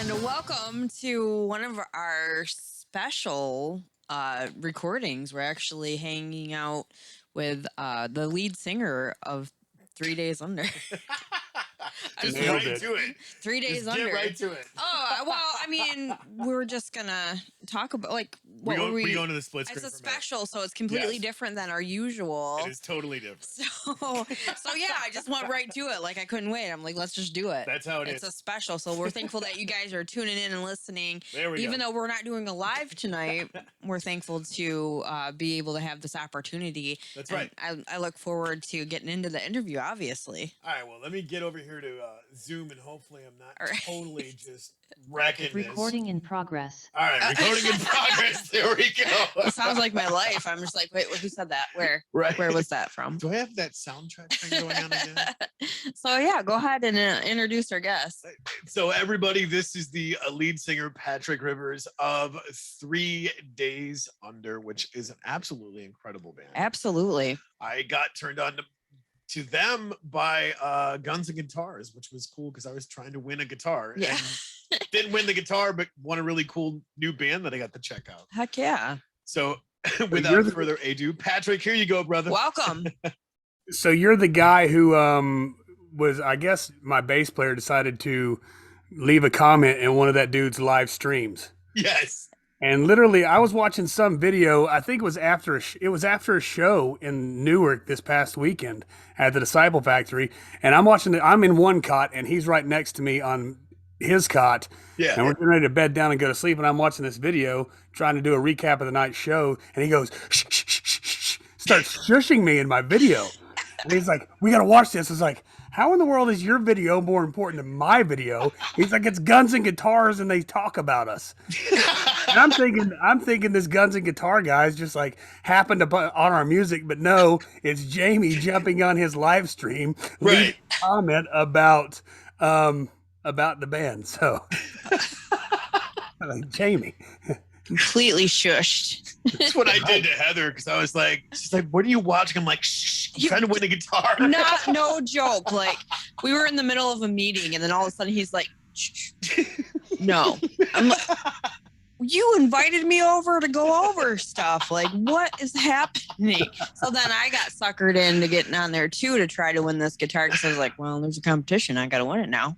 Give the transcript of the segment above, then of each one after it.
And welcome to one of our special recordings. We're actually hanging out with the lead singer of 3 Days Under. Just Nailed right it. to it. 3 Days Just Under. get right to it. Oh, well, I mean, we're just gonna talk about what were we? We go to the split screen. It's a for a minute. special, so it's completely Yes. different than our usual. It is totally different. So yeah, I just went right to it. Like I couldn't wait. I'm like, let's just do it. That's how It's a special. So we're thankful that you guys are tuning in and listening. There we Even go. though we're not doing a live tonight, we're thankful to be able to have this opportunity. That's And right. I look forward to getting into the interview, obviously. All right, well, let me get over here to Zoom, and hopefully I'm not All right. totally just wrecking Recording in progress. this. All right, recording in progress. There we go. It sounds like my life. I'm just like, wait, who said that? Where? Right. Where was that from? Do I have that soundtrack thing going on again? So yeah, go ahead and introduce our guest. So everybody, this is the lead singer Patrick Rivers of 3 Days Under, which is an absolutely incredible band. Absolutely. I got turned on to them by Guns and Guitars, which was cool because I was trying to win a guitar. Yeah. And didn't win the guitar, but won a really cool new band that I got to check out. Heck yeah. So you're without the- further ado, Patrick, here you go, brother. Welcome. So you're the guy who was, I guess, my bass player decided to leave a comment in one of that dude's live streams. Yes. And literally, I was watching some video. I think it was after a show in Newark this past weekend at the Disciple Factory. And I'm watching it. I'm in one cot, and he's right next to me on his cot. Yeah. And we're getting ready to bed down and go to sleep. And I'm watching this video, trying to do a recap of the night's show. And he goes, shh, shh, shh, shh, shh, starts shushing me in my video. And he's like, we got to watch this. It's like, how in the world is your video more important than my video? He's like, it's Guns and Guitars, and they talk about us. And I'm thinking this Guns and Guitar guy is just like happened to put on our music, but no, it's Jamie jumping on his live stream, leaving Right. a comment about the band. So, I'm like, Jamie, Completely shushed. That's what I did to Heather because I was like, she's like, what are you watching? I'm like, shh, I'm trying to win a guitar. No joke. Like we were in the middle of a meeting and then all of a sudden he's like, shh. No. I'm like, you invited me over to go over stuff. Like what is happening? So then I got suckered into getting on there too to try to win this guitar because I was like, well, there's a competition. I got to win it now.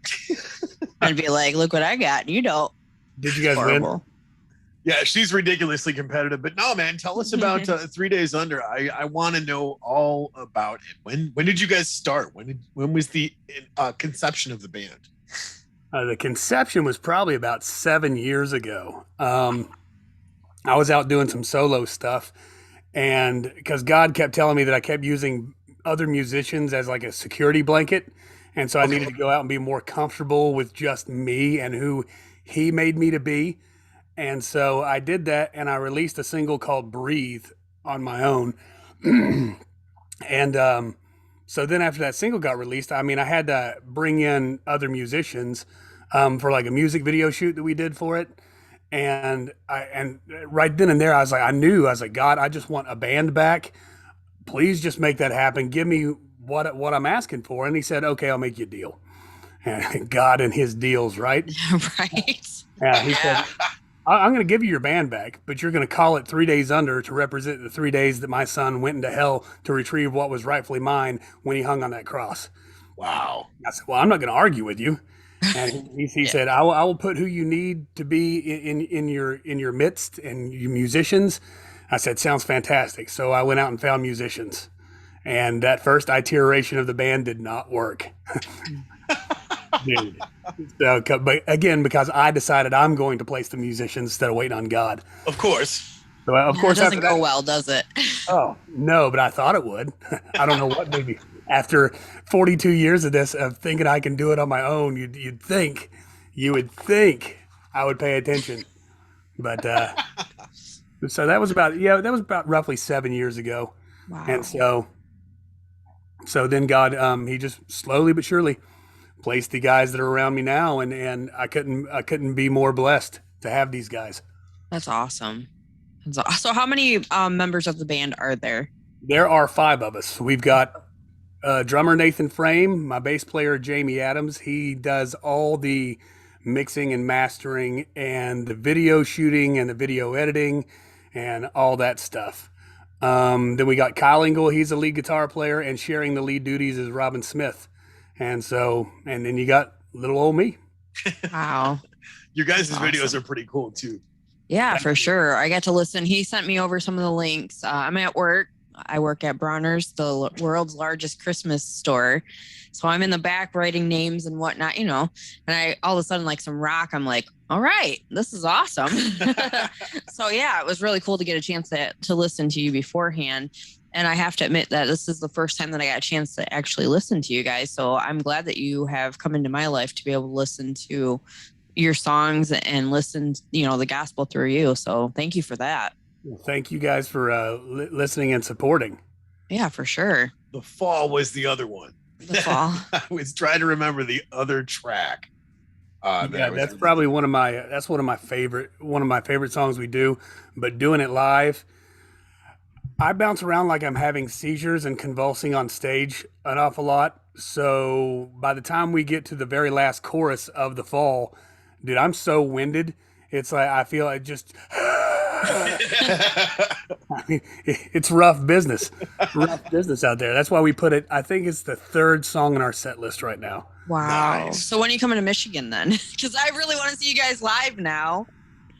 I'd be like, look what I got. And you don't. did you guys win? Horrible. Yeah, she's ridiculously competitive. But no, man, tell us about 3 Days Under. I want to know all about it. When did you guys start? When was the conception of the band? The conception was probably about 7 years ago. I was out doing some solo stuff, and because God kept telling me that I kept using other musicians as like a security blanket, and so I needed to go out and be more comfortable with just me and who He made me to be. And so I did that, and I released a single called Breathe on my own. And so then after that single got released, I mean, I had to bring in other musicians for like a music video shoot that we did for it. And right then and there, I was like, God, I just want a band back. Please just make that happen. Give me what I'm asking for. And he said, okay, I'll make you a deal. And God and his deals, right? Right. Yeah, he said, I'm going to give you your band back, but you're going to call it 3 Days Under to represent the 3 days that my son went into hell to retrieve what was rightfully mine when he hung on that cross. Wow. I said, well, I'm not going to argue with you. And he said, I will put who you need to be in your midst and you musicians. I said, sounds fantastic. So I went out and found musicians. And that first iteration of the band did not work. Dude. So, but again, because I decided I'm going to place the musicians instead of waiting on God. Of course. So of course, It doesn't after go that- well, does it? Oh no, but I thought it would. I don't know what maybe after 42 years of this, of thinking I can do it on my own, you would think I would pay attention. But so that was about roughly 7 years ago. Wow. And so then God, he just slowly but surely placed the guys that are around me now, and I couldn't be more blessed to have these guys. That's awesome. So how many members of the band are there? There are 5 of us. We've got drummer Nathan Frame, my bass player Jamie Adams. He does all the mixing and mastering and the video shooting and the video editing and all that stuff. Then we got Kyle Engel. He's a lead guitar player, and sharing the lead duties is Robin Smith. And then you got little old me. Wow. Your guys' That's videos awesome. are pretty cool too. Yeah, for sure. I got to listen. He sent me over some of the links. I'm at work. I work at Bronner's, the world's largest Christmas store. So I'm in the back writing names and whatnot, and I all of a sudden, like some rock, I'm like, all right, this is awesome. So yeah, it was really cool to get a chance to listen to you beforehand. And I have to admit that this is the first time that I got a chance to actually listen to you guys. So I'm glad that you have come into my life to be able to listen to your songs and listen, the gospel through you. So thank you for that. Well, thank you guys for listening and supporting. Yeah, for sure. The Fall was the other one. The Fall. I was trying to remember the other track. That's probably one of my favorite songs we do, but doing it live, I bounce around like I'm having seizures and convulsing on stage an awful lot. So by the time we get to the very last chorus of The Fall, dude, I'm so winded. It's like I feel like just I mean, it's rough business out there. That's why we put it. I think it's the third song in our set list right now. Wow. Nice. So when are you coming to Michigan then? Because I really want to see you guys live now.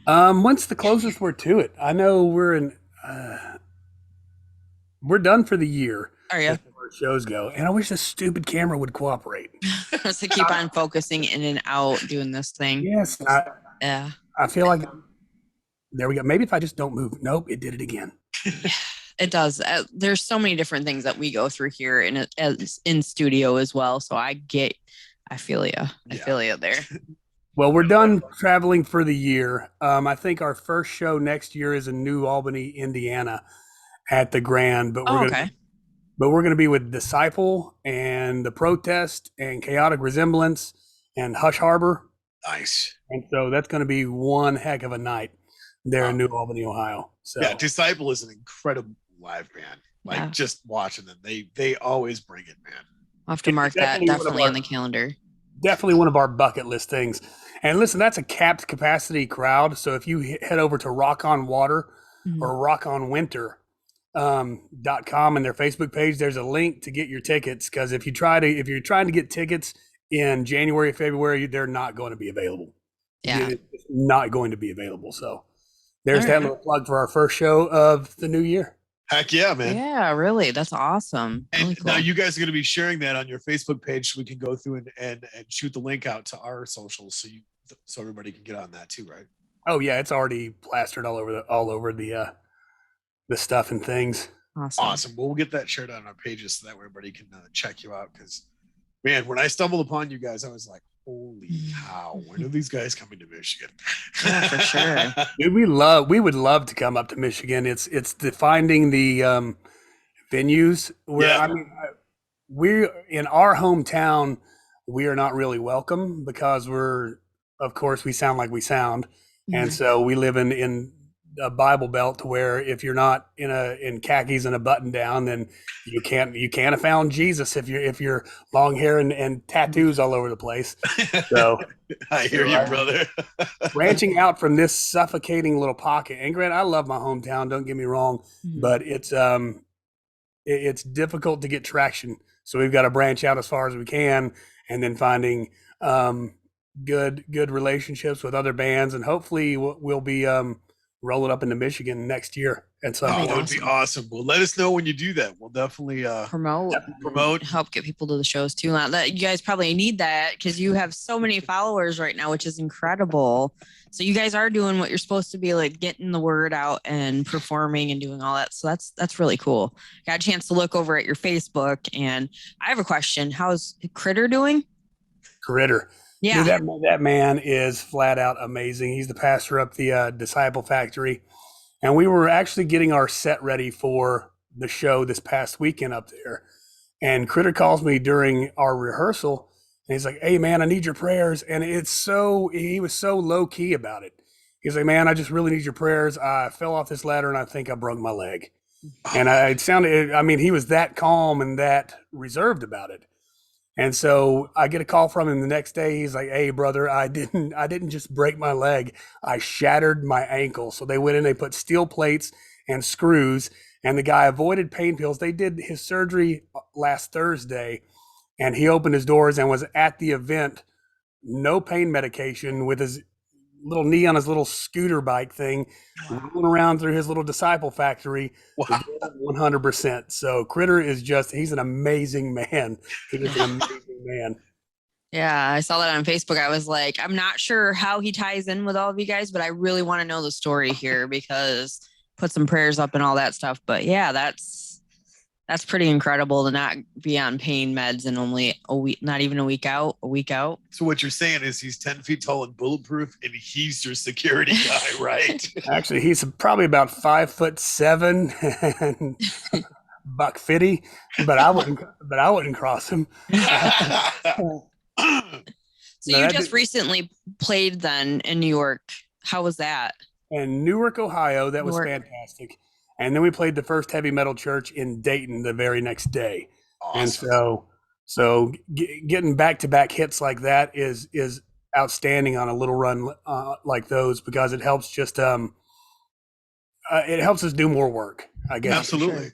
When's the closest we're to it? I know we're done for the year. Are you? As far as shows go, and I wish this stupid camera would cooperate. So keep on focusing in and out doing this thing. Yes, Yeah. I feel like there we go. Maybe if I just don't move. Nope, it did it again. It does. There's so many different things that we go through here in studio as well. So I feel you. I feel you there. Well, we're done traveling for the year. I think our first show next year is in New Albany, Indiana, at the Grand. But we're going to be with Disciple and The Protest and Chaotic Resemblance and Hush Harbor. Nice. And so that's going to be one heck of a night there in New Albany, Ohio. So yeah, Disciple is an incredible live band. Like just watching them, they always bring it, man. I'll have to mark that definitely on the calendar. Definitely one of our bucket list things. And listen, that's a capped capacity crowd. So if you head over to Rock on Water or rockonwinter.com and their Facebook page, there's a link to get your tickets. Because if you're trying to get tickets in January, February, they're not going to be available. Yeah, it's not going to be available. So there's that little plug for our first show of the new year. Heck yeah, man. Yeah, really. That's awesome. And really cool. now you guys are going to be sharing that on your Facebook page so we can go through and shoot the link out to our socials so everybody can get on that too, right? Oh yeah, it's already plastered all over the stuff and things. Awesome. Well, we'll get that shared on our pages so that way everybody can check you out. Because, man, when I stumbled upon you guys, I was like, holy cow, when are these guys coming to Michigan? Yeah, for sure. Dude, we would love to come up to Michigan. It's finding the venues where we're in our hometown. We are not really welcome because of course we sound like we sound. And so we live in a Bible Belt to where if you're not in khakis and a button down, then you can't have found Jesus if you're long hair and tattoos all over the place. So I hear you, brother. Branching out from this suffocating little pocket, and granted, I love my hometown. Don't get me wrong, but it's difficult to get traction. So we've got to branch out as far as we can, and then finding good relationships with other bands, and hopefully we'll be rolling up into Michigan next year. And so that would be awesome. Well, let us know when you do that. We'll definitely promote, help get people to the shows too. That you guys probably need that because you have so many followers right now, which is incredible. So you guys are doing what you're supposed to be, like getting the word out and performing and doing all that. So that's really cool. Got a chance to look over at your Facebook, and I have a question. How's Critter doing? Critter. Yeah, dude, that man is flat out amazing. He's the pastor up the Disciple Factory, and we were actually getting our set ready for the show this past weekend up there. And Critter calls me during our rehearsal, and he's like, "Hey, man, I need your prayers." And he was so low key about it. He's like, "Man, I just really need your prayers. I fell off this ladder, and I think I broke my leg." And he was that calm and that reserved about it. And so I get a call from him the next day. He's like, "Hey, brother, I didn't just break my leg. I shattered my ankle." So they went in, they put steel plates and screws, and the guy avoided pain pills. They did his surgery last Thursday, and he opened his doors and was at the event, no pain medication, with his little knee on his little scooter bike thing, rolling around through his little disciple factory Wow. 100%. So Critter is he's an amazing man. He is an amazing man. Yeah, I saw that on Facebook. I was like, I'm not sure how he ties in with all of you guys, but I really want to know the story here because put some prayers up and all that stuff. But yeah, that's pretty incredible to not be on pain meds and only a week, not even a week out. So what you're saying is he's 10 feet tall and bulletproof, and he's your security guy, right? Actually, he's probably about 5'7" and $150, but I wouldn't cross him. So you just recently played then in New York. How was that? In Newark, Ohio, that was Newark. fantastic. And then we played the First Heavy Metal Church in Dayton the very next day. Awesome. And so getting back-to-back hits like that is outstanding on a little run like those, because it helps just it helps us do more work, I guess. Absolutely.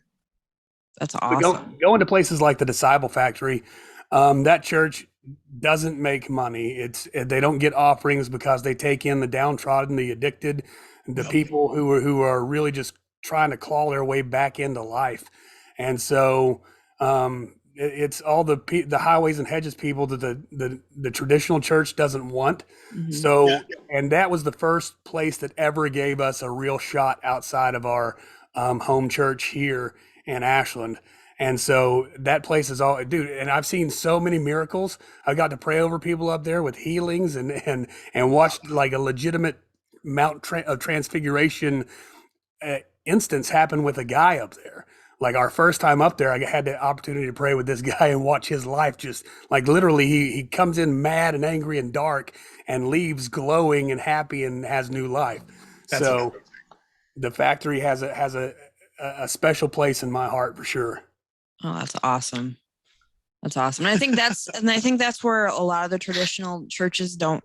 That's awesome. Going to places like the Disciple Factory, that church doesn't make money. They don't get offerings because they take in the downtrodden, the addicted, the people who are really just trying to claw their way back into life. And so it's all the highways and hedges people that the traditional church doesn't want. Mm-hmm. So, and that was the first place that ever gave us a real shot outside of our home church here in Ashland. And so that place is all, dude. And I've seen so many miracles. I got to pray over people up there with healings and watched like a legitimate Mount of Transfiguration instance happen with a guy up there. Like our first time up there, I had the opportunity to pray with this guy and watch his life just like literally he comes in mad and angry and dark and leaves glowing and happy and has new life. That's so amazing. The factory has a special place in my heart for sure. Oh, that's awesome. That's awesome. And I think that's where a lot of the traditional churches don't,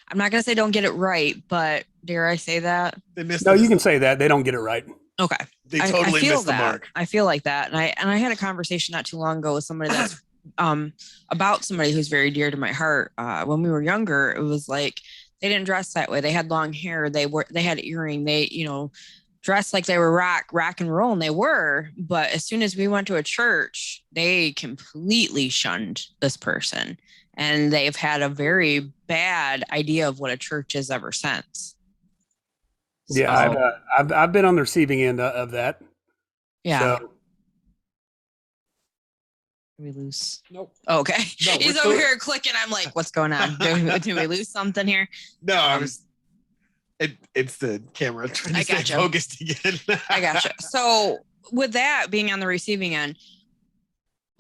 I'm not going to say don't get it right, but dare I say that? No, you can say that. They don't get it right. Okay. They totally missed the mark. I feel like that. And I had a conversation not too long ago with somebody that's about somebody who's very dear to my heart. When we were younger, it was like they didn't dress that way. They had long hair. They had earring. They, dressed like they were rock and roll, and they were. But as soon as we went to a church, they completely shunned this person. And they've had a very bad idea of what a church is ever since. Yeah, so, I've been on the receiving end of that. Yeah. So. Are we lose? Nope. Oh, okay. No, he's over here clicking. I'm like, what's going on? Do we lose something here? No, I was. It's the camera trying to stay focused again. I gotcha. So with that being on the receiving end,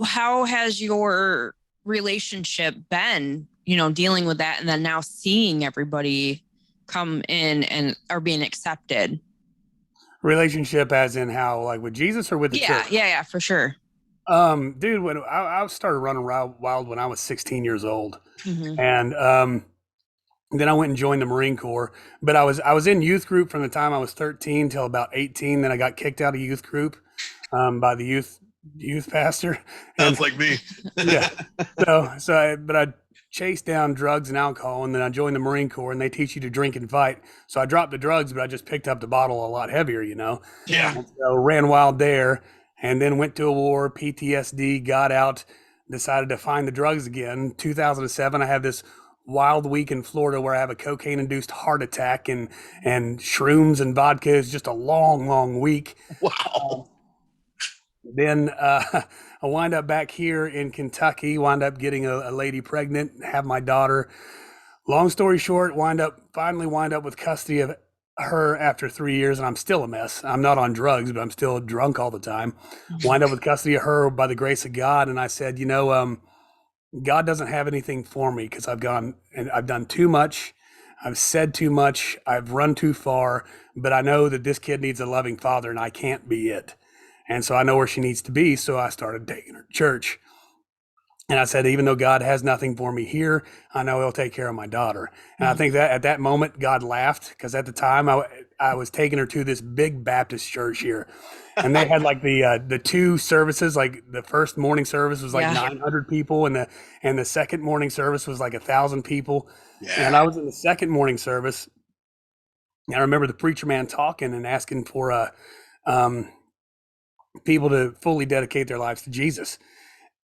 how has your relationship been, dealing with that and then now seeing everybody come in and are being accepted? Relationship as in how, like with Jesus or with the church? Yeah, for sure. Dude, when I started running wild when I was 16 years old. Mm-hmm. And then I went and joined the Marine Corps, but I was in youth group from the time I was 13 till about 18. Then I got kicked out of youth group by the youth pastor. Sounds like me. Yeah. But I chased down drugs and alcohol, and then I joined the Marine Corps, and they teach you to drink and fight. So I dropped the drugs, but I just picked up the bottle a lot heavier, Yeah. And so ran wild there, and then went to a war, PTSD, got out, decided to find the drugs again. 2007, I have this wild week in Florida where I have a cocaine-induced heart attack and shrooms and vodka. Is just a long week. Wow. Then I wind up back here in Kentucky, wind up getting a lady pregnant, have my daughter. Long story short, finally wind up with custody of her after 3 years, and I'm still a mess. I'm not on drugs, but I'm still drunk all the time. Wind up with custody of her by the grace of God, and I said, God doesn't have anything for me because I've done too much. I've said too much. I've run too far, but I know that this kid needs a loving father and I can't be it. And so I know where she needs to be. So I started taking her to church. And I said, even though God has nothing for me here, I know He'll take care of my daughter. And I think that at that moment, God laughed because at the time I was taking her to this big Baptist church here, and they had like the two services. Like the first morning service was like Yeah. 900 people, and the second morning service was like 1,000 people. And Yeah. I was in the second morning service, and I remember the preacher man talking and asking for people to fully dedicate their lives to Jesus.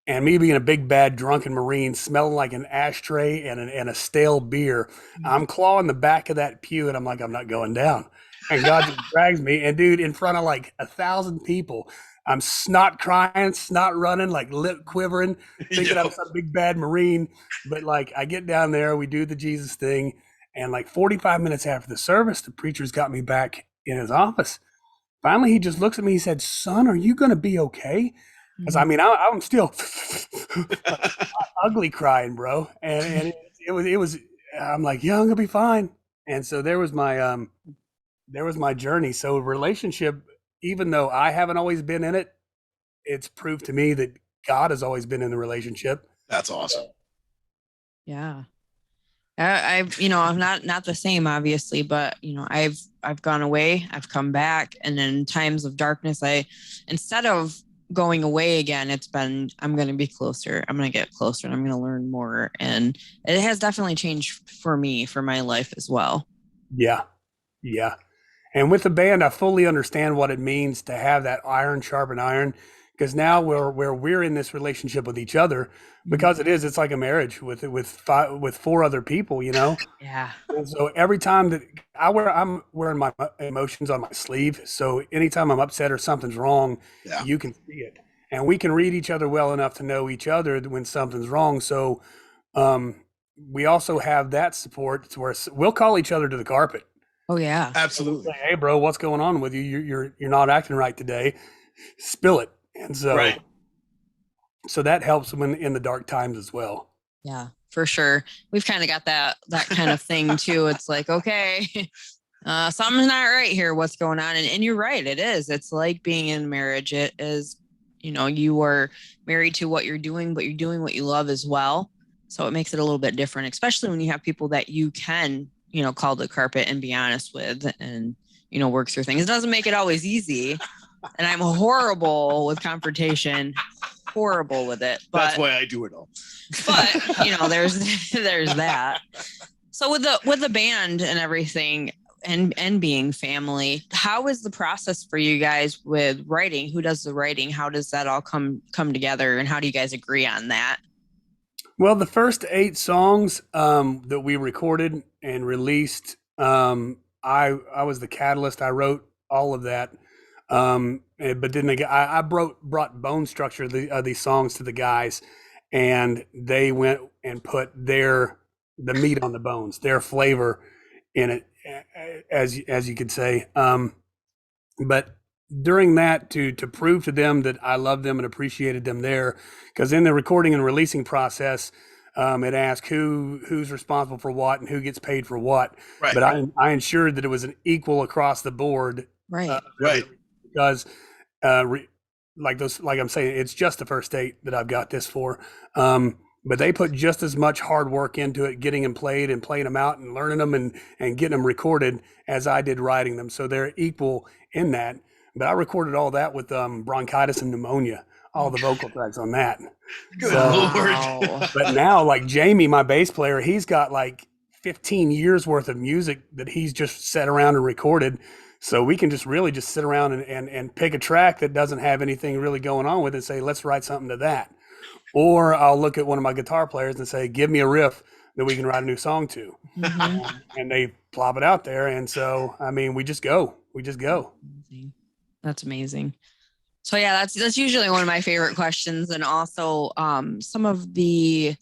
And me being a big bad drunken Marine, smelling like an ashtray and a stale beer, I'm clawing the back of that pew, and I'm like, I'm not going down. And God just drags me, and dude, in front of like 1,000 people, I'm snot crying, snot running, like lip quivering, thinking I'm Yo. some big bad Marine. But like, I get down there, we do the Jesus thing, and like 45 minutes after the service, the preacher's got me back in his office. Finally, he just looks at me. He said, "Son, are you going to be okay?" Because I mean, I'm still ugly crying, bro. And it was. I'm like, yeah, I'm gonna be fine. And so there was my journey. So relationship, even though I haven't always been in it, it's proved to me that God has always been in the relationship. That's awesome. Yeah. I'm not the same, obviously, but I've gone away, I've come back, and in times of darkness, instead of going away again, it's been, I'm going to be closer. I'm going to get closer, and I'm going to learn more. And it has definitely changed for me, for my life as well. Yeah, yeah. And with the band, I fully understand what it means to have that iron sharpen iron, because now we're in this relationship with each other, because it's like a marriage with four other people, you know. Yeah. And so every time that I'm wearing my emotions on my sleeve. So anytime I'm upset or something's wrong, Yeah. you can see it, and we can read each other well enough to know each other when something's wrong. So we also have that support to where we'll call each other to the carpet. Oh yeah. Absolutely. Say, hey, bro, what's going on with you? You're not acting right today. Spill it. And so, Right. so that helps when in the dark times as well. Yeah, for sure. We've kind of got that kind of thing too. It's like, okay, something's not right here. What's going on? And you're right. It is. It's like being in marriage. It is, you are married to what you're doing, but you're doing what you love as well. So it makes it a little bit different, especially when you have people that you can, call the carpet and be honest with and, work through things. It doesn't make it always easy. And I'm horrible with confrontation, horrible with it. But That's why I do it all. But there's that. So with the band and everything and being family, how is the process for you guys with writing? Who does the writing? How does that all come together, and how do you guys agree on that? Well, the first 8 songs that we recorded and released, I was the catalyst. I wrote all of that. But then I brought bone structure of these songs to the guys, and they went and put the meat on the bones, their flavor in it, as you could say. But during that, to prove to them that I loved them and appreciated them there, because in the recording and releasing process, it asked who's responsible for what and who gets paid for what. Right. But I ensured that it was an equal across the board. Right. Right. Because like I'm saying, it's just the first 8 that I've got this for. But they put just as much hard work into it, getting them played and playing them out and learning them and getting them recorded as I did writing them. So they're equal in that. But I recorded all that with bronchitis and pneumonia, all the vocal tracks on that. Good So- Lord. Wow. But now, like Jamie, my bass player, he's got like 15 years worth of music that he's just sat around and recorded. So we can just really just sit around and pick a track that doesn't have anything really going on with it and say, let's write something to that. Or I'll look at one of my guitar players and say, give me a riff that we can write a new song to. Mhm. And they plop it out there. And so, I mean, we just go. Amazing. That's amazing. So yeah, that's usually one of my favorite questions, and also some of the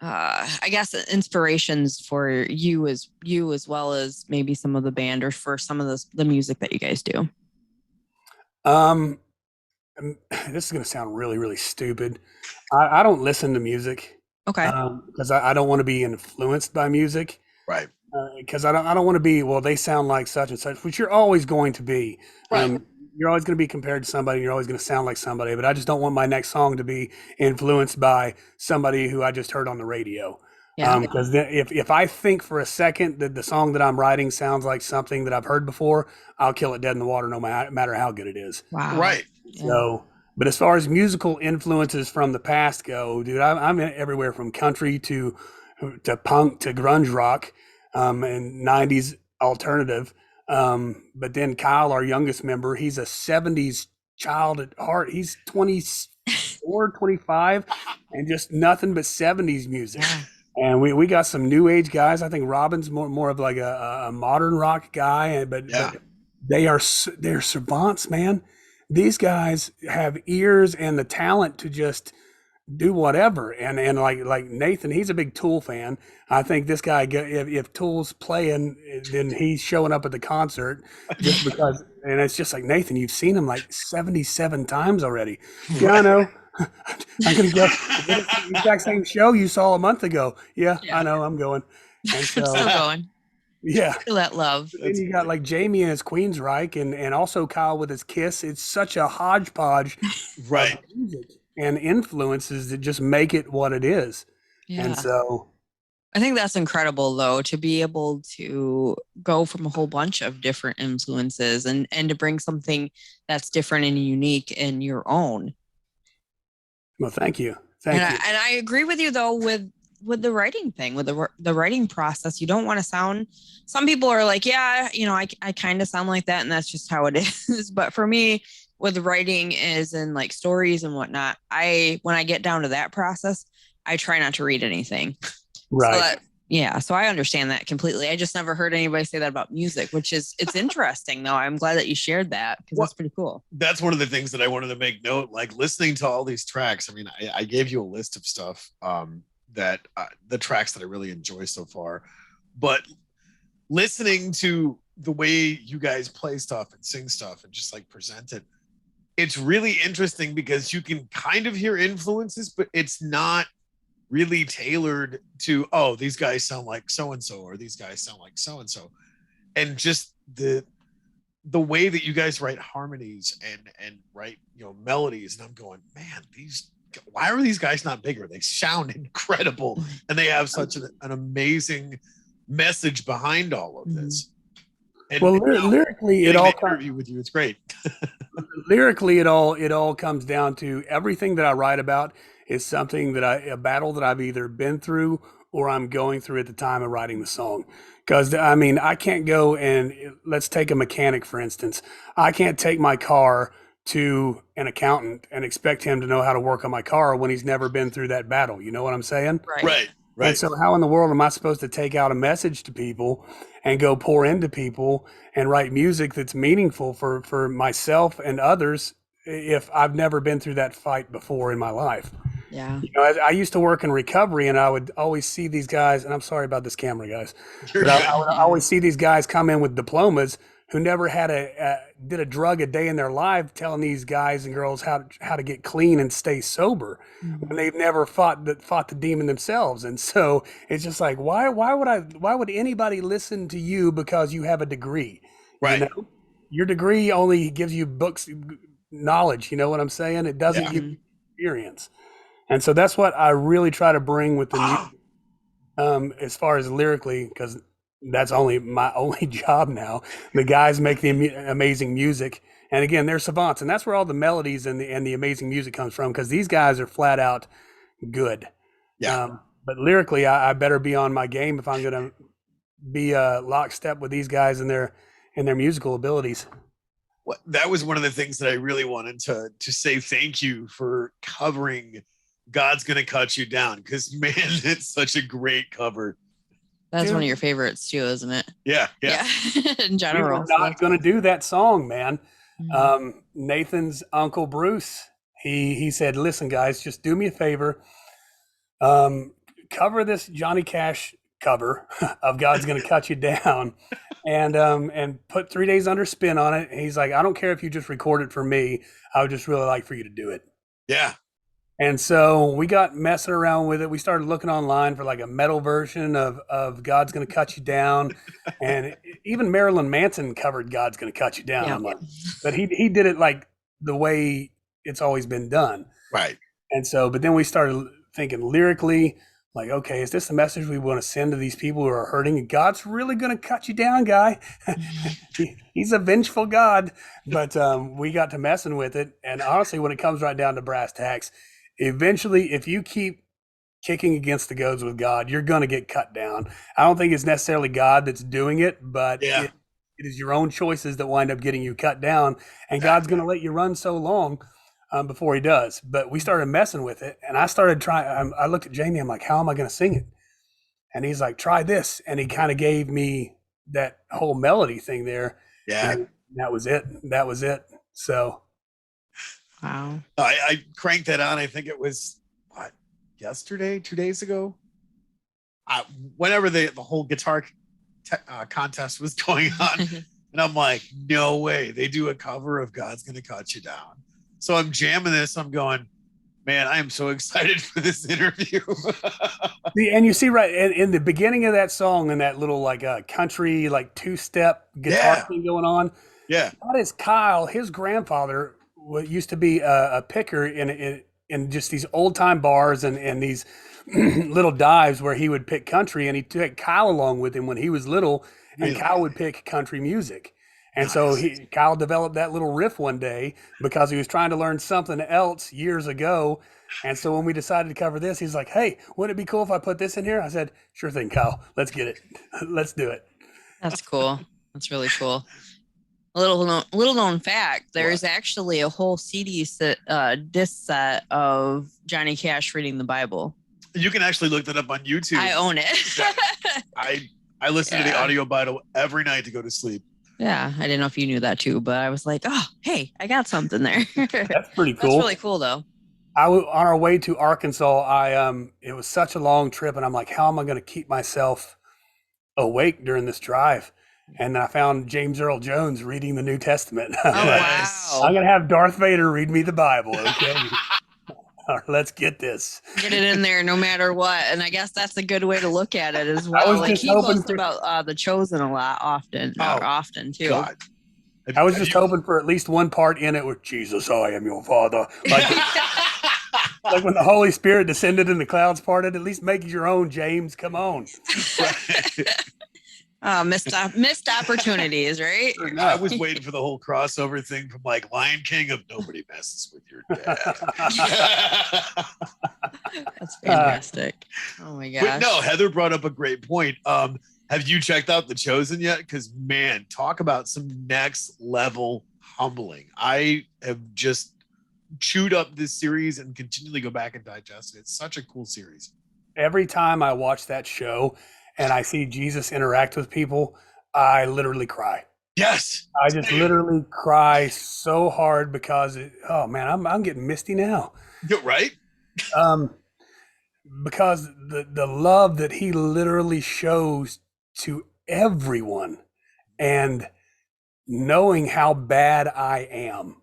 I guess inspirations for you as well as maybe some of the band or for some of the music that you guys do. This is going to sound really, really stupid. I don't listen to music Okay. because I don't want to be influenced by music. Right. Because I don't want to be, well, they sound like such and such, which you're always going to be. Right. you're always going to be compared to somebody. You're always going to sound like somebody. But I just don't want my next song to be influenced by somebody who I just heard on the radio. Yeah. Because if I think for a second that the song that I'm writing sounds like something that I've heard before, I'll kill it dead in the water, no matter how good it is. Wow. Right. Yeah. So, but as far as musical influences from the past go, dude, I'm everywhere from country to punk to grunge rock, and '90s alternative. But then Kyle, our youngest member, he's a '70s child at heart. He's 24, 25, and just nothing but '70s music. Yeah. And we got some new age guys. I think Robin's more of like a modern rock guy, but they're savants, man. These guys have ears and the talent to just do whatever. And like Nathan, he's a big Tool fan. I think this guy, if Tool's playing, then he's showing up at the concert just because. And it's just like, Nathan, you've seen him like 77 times already. Yeah, I know. I'm gonna go the exact same show you saw a month ago. Yeah. I know. I'm going. And so, Still going. yeah. Feel that love. Then you got like Jamie and his Queensryche, and also Kyle with his Kiss. It's such a hodgepodge Right. of music and influences that just make it what it is. Yeah. And so I think that's incredible, though, to be able to go from a whole bunch of different influences and to bring something that's different and unique in your own. well, thank you. Thank you. And I agree with you, though, with the writing thing, with the writing process. You don't want to sound, some people are like, yeah, I kind of sound like that, and that's just how it is. But for me, with writing is in like stories and whatnot, when I get down to that process, I try not to read anything. Right. So I understand that completely. I just never heard anybody say that about music, it's interesting, though. I'm glad that you shared that, because that's pretty cool. That's one of the things that I wanted to make note, like listening to all these tracks. I mean, I gave you a list of stuff, that the tracks that I really enjoy so far, but listening to the way you guys play stuff and sing stuff and just like present it, it's really interesting because you can kind of hear influences, but it's not really tailored to, oh, these guys sound like so-and-so, or these guys sound like so-and-so. And just the way that you guys write harmonies and write, melodies. And I'm going, man, why are these guys not bigger? They sound incredible. And they have such an amazing message behind all of this. And well, lyrically, it all comes with you. It's great. Lyrically, it all comes down to everything that I write about is something a battle that I've either been through or I'm going through at the time of writing the song. Because I mean, I can't go and let's take a mechanic, for instance. I can't take my car to an accountant and expect him to know how to work on my car when he's never been through that battle. You know what I'm saying? Right. And so how in the world am I supposed to take out a message to people and go pour into people and write music that's meaningful for myself and others if I've never been through that fight before in my life? Yeah. I used to work in recovery, and I would always see these guys, and I'm sorry about this camera, guys, but I would always see these guys come in with diplomas who never had did a drug a day in their life, telling these guys and girls how to get clean and stay sober, when they've never fought the demon themselves. And so it's just like, why would anybody listen to you because you have a degree? Right. Your degree only gives you books knowledge. You know what I'm saying? It doesn't give you experience. And so that's what I really try to bring with the music, as far as lyrically, because that's my only job now. The guys make the amazing music, and again, they're savants, and that's where all the melodies and the amazing music comes from. Because these guys are flat out good. Yeah. But lyrically, I better be on my game if I'm going to be lockstep with these guys and their musical abilities. Well, that was one of the things that I really wanted to say thank you for covering. God's Gonna Cut You Down, because man, it's such a great cover. That's one of your favorites too, isn't it? Yeah. In general. We're not going to do that song, man. Nathan's uncle Bruce, he said, listen, guys, just do me a favor. Cover this Johnny Cash cover of God's Gonna Cut You Down, and put 3 Days Under spin on it. And he's like, I don't care if you just record it for me. I would just really like for you to do it. Yeah. And so we got messing around with it. We started looking online for like a metal version of God's Gonna Cut You Down. And even Marilyn Manson covered God's Gonna Cut You Down. Yeah. I'm like, but he did it like the way it's always been done. Right. And so, but then we started thinking lyrically, like, okay, is this the message we want to send to these people who are hurting? God's really going to cut you down, guy. He's a vengeful God. But we got to messing with it. And honestly, when it comes right down to brass tacks, eventually, if you keep kicking against the goads with God, you're going to get cut down. I don't think it's necessarily God that's doing it, but Yeah. it is your own choices that wind up getting you cut down. And God's going to let you run so long before he does. But we started messing with it, and I started trying. I looked at Jamie. I'm like, how am I going to sing it? And he's like, try this. And he kind of gave me that whole melody thing there. Yeah. And that was it. That was it. So, Wow. I cranked that on. I think it was what, yesterday, 2 days ago. Whenever the whole guitar contest was going on, and I'm like, no way, they do a cover of God's Gonna Cut You Down. So I'm jamming this. I'm going, man, I am so excited for this interview. and you see, right in the beginning of that song, and that little like country, like 2-step guitar thing going on. Yeah. That is Kyle. His grandfather used to be a picker in just these old time bars and these little dives where he would pick country, and he took Kyle along with him when he was little, and Really? Kyle would pick country music. And so Kyle developed that little riff one day because he was trying to learn something else years ago. And so when we decided to cover this, he's like, hey, wouldn't it be cool if I put this in here? I said, sure thing, Kyle. Let's get it. Let's do it. That's cool. That's really cool. A little known fact: there's actually a whole disc set of Johnny Cash reading the Bible. You can actually look that up on YouTube. I own it. I listen to the audio Bible every night to go to sleep. Yeah, I didn't know if you knew that too, but I was like, oh, hey, I got something there. That's pretty cool. That's really cool, though. On our way to Arkansas, it was such a long trip, and I'm like, how am I going to keep myself awake during this drive? And I found James Earl Jones reading the New Testament. Oh, wow. I'm going to have Darth Vader read me the Bible, okay? Let's get this. Get it in there no matter what. And I guess that's a good way to look at it as well. Like he posts about The Chosen a lot often too. God. I was just hoping for at least one part in it with Jesus, I am your father. Like when the Holy Spirit descended and the clouds parted, at least make it your own, James. Come on. Missed opportunities, right? I was waiting for the whole crossover thing from like Lion King of nobody messes with your dad. That's fantastic. Oh my gosh. But no, Heather brought up a great point. Have you checked out The Chosen yet? Because man, talk about some next level humbling. I have just chewed up this series and continually go back and digest it. It's such a cool series. Every time I watch that show and I see Jesus interact with people, I literally cry. Yes. I just literally cry so hard because I'm getting misty now. Right? Because the love that he literally shows to everyone, and knowing how bad I am,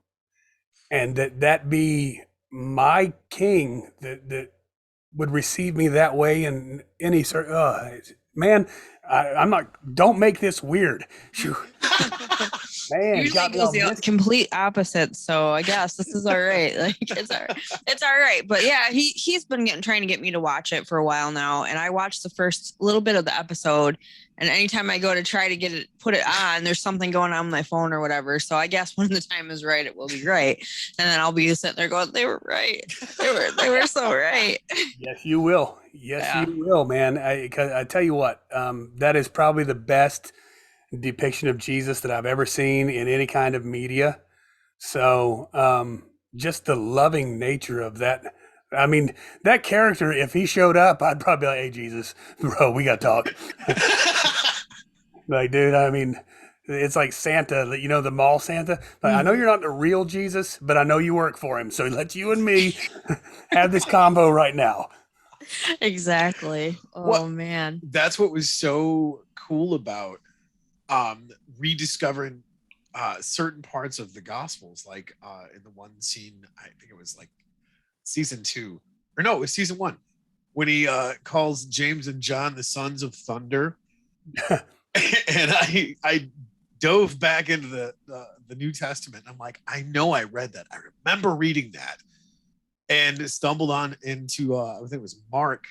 and that be my king that would receive me that way in any sort. Man, I'm not. Don't make this weird. Man, usually goes the complete opposite. So I guess this is all right. Like it's all right. But yeah, he's been trying to get me to watch it for a while now, and I watched the first little bit of the episode. And anytime I go to try to put it on, there's something going on my phone or whatever. So I guess when the time is right, it will be right. And then I'll be sitting there going, "They were right. They were so right." Yes, you will. Yes, you will, man. I tell you what, that is probably the best depiction of Jesus that I've ever seen in any kind of media. So just the loving nature of that. I mean, that character, if he showed up, I'd probably be like, hey, Jesus, bro, we got to talk. Like, dude, I mean, it's like Santa, the mall Santa. Like, I know you're not the real Jesus, but I know you work for him. So let's you and me have this combo right now. Exactly. Oh, man. That's what was so cool about rediscovering certain parts of the Gospels. Like in the one scene, I think it was like season 2, or no, it was season 1, when he calls James and John the sons of thunder. And I dove back into the New Testament. I'm like, I know I read that. I remember reading that, and stumbled on into I think it was Mark,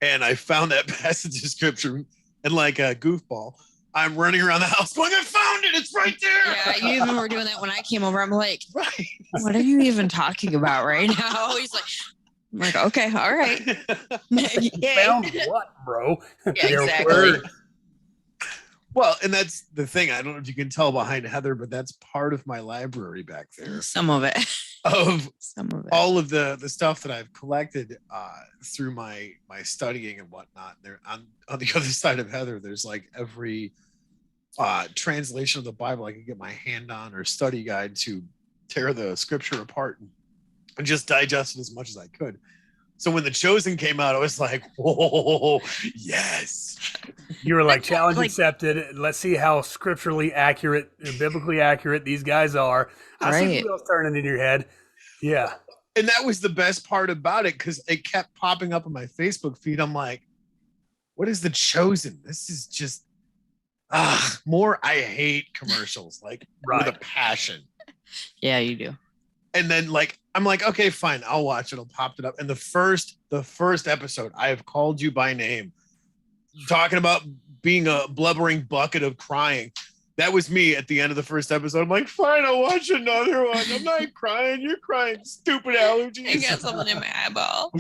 and I found that passage of scripture, and like a goofball, I'm running around the house going, I found it. It's right there. Yeah, you even were doing that when I came over. I'm like, Right. what are you even talking about right now? He's like, I'm like, okay, all right. Yay. Found what, bro? Yeah, Their exactly. word. Well, and that's the thing. I don't know if you can tell behind Heather, but that's part of my library back there Some of it. of Some of it. all of the stuff that I've collected through my studying and whatnot. There on the other side of Heather, there's like every translation of the Bible I could get my hand on, or study guide to tear the scripture apart and just digest it as much as I could. So when The Chosen came out, I was like, whoa, yes. You were like, challenge Like- accepted. Let's see how scripturally accurate, biblically accurate these guys are. I see Right. the wheels turning in your head. Yeah. And that was the best part about it, because it kept popping up on my Facebook feed. I'm like, what is The Chosen? This is just more. I hate commercials, like with a passion. Yeah, you do. And then like I'm like, okay, fine, I'll watch it. I'll pop it up. And the first episode, I have called you by name, talking about being a blubbering bucket of crying. That was me at the end of the first episode. I'm like, fine, I'll watch another one. I'm not crying. You're crying. Stupid I allergies. got something in my eyeball.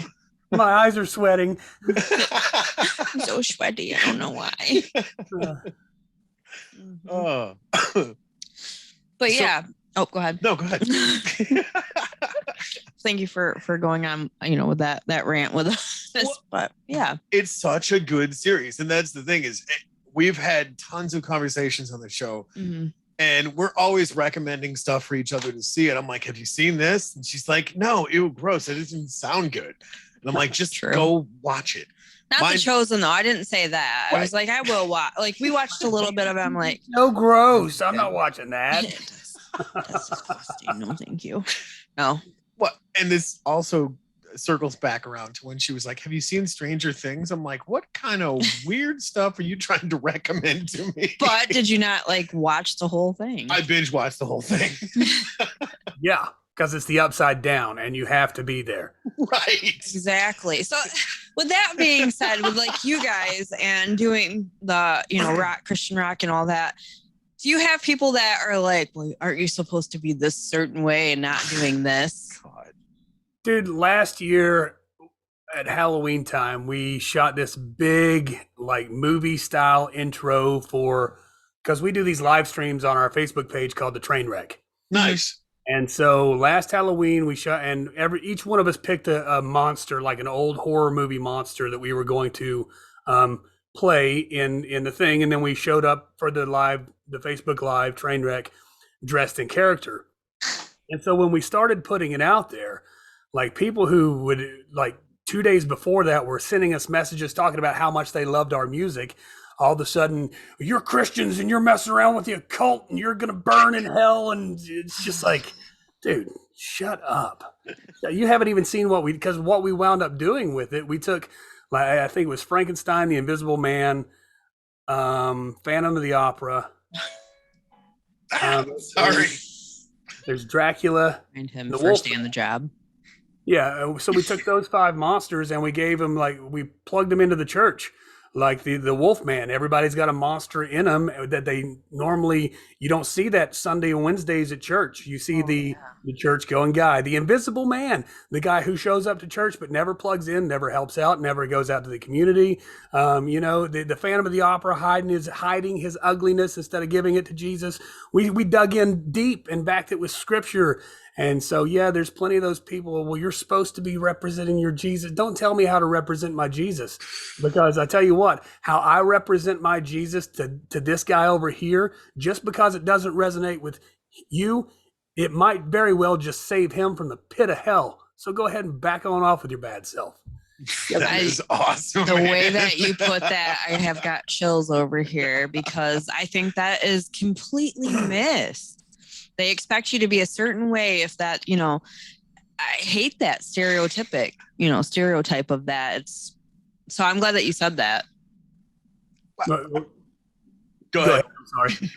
My eyes are sweating. I'm so sweaty. I don't know why. Uh, Oh. But yeah. Oh, go ahead. No, go ahead. Thank you for going on, with that rant with us. Well- But yeah. It's such a good series. And that's the thing is we've had tons of conversations on the show, Mhm. and we're always recommending stuff for each other to see. And I'm like, have you seen this? And she's like, no, ew, gross. It doesn't sound good. And I'm like, just True. go watch it. Not Mine- The Chosen though. I didn't say that. I Right. was like, I will watch. Like we watched a little bit of it. I'm like, no gross. I'm not watching that. that's disgusting. No, thank you. No. What? And this also circles back around to when she was like, have you seen Stranger Things? I'm like, what kind of weird stuff are you trying to recommend to me? But did you not watch the whole thing? I binge watched the whole thing. Yeah, because it's the upside down and you have to be there. Right. Exactly. So with that being said, with you guys and doing the, rock, Christian rock and all that, do you have people that are like, well, aren't you supposed to be this certain way and not doing this? God. Dude, last year at Halloween time, we shot this big, movie style intro because we do these live streams on our Facebook page called The Train Wreck. Nice. And so last Halloween we shot, and each one of us picked a monster, like an old horror movie monster that we were going to play in the thing. And then we showed up for the Facebook Live Train Wreck dressed in character. And so when we started putting it out there, people who would 2 days before that were sending us messages talking about how much they loved our music. All of a sudden, you're Christians and you're messing around with the occult and you're going to burn in hell. And it's just like, dude, shut up. You haven't even seen because what we wound up doing with it, we took, I think it was Frankenstein, the Invisible Man, Phantom of the Opera. Sorry. There's Dracula. Find him The first wolf. day on the job. Yeah, so we took those 5 monsters and we gave them we plugged them into the church, like the Wolfman. Everybody's got a monster in them that they normally you don't see that Sunday and Wednesdays at church. You see the church going guy, the Invisible Man, the guy who shows up to church but never plugs in, never helps out, never goes out to the community. The Phantom of the Opera hiding his ugliness instead of giving it to Jesus. We dug in deep and backed it with scripture. And so, yeah, there's plenty of those people. Well, you're supposed to be representing your Jesus. Don't tell me how to represent my Jesus, because I tell you what, how I represent my Jesus to this guy over here, just because it doesn't resonate with you, it might very well just save him from the pit of hell. So go ahead and back on off with your bad self. That is awesome. The way man. that you put that, I have got chills over here because I think that is completely missed. They expect you to be a certain way if that, hate that stereotype of that. So I'm glad that you said that. Go Go ahead. I'm sorry.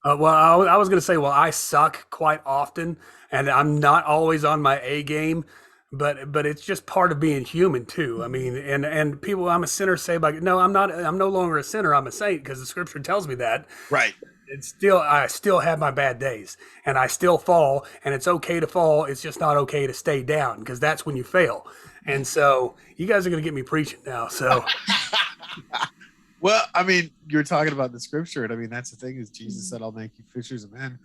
Well, I was going to say, well, I suck quite often, and I'm not always on my A game, but it's just part of being human too. I mean, and people, I'm a sinner say, like, no, I'm not. I'm no longer a sinner. I'm a saint because the scripture tells me that. Right. I still have my bad days, and I still fall, and it's okay to fall. It's just not okay to stay down because that's when you fail. And so you guys are going to get me preaching now. So. Well, I mean, you're talking about the scripture, and I mean, that's the thing is Jesus said, I'll make you fishers of men.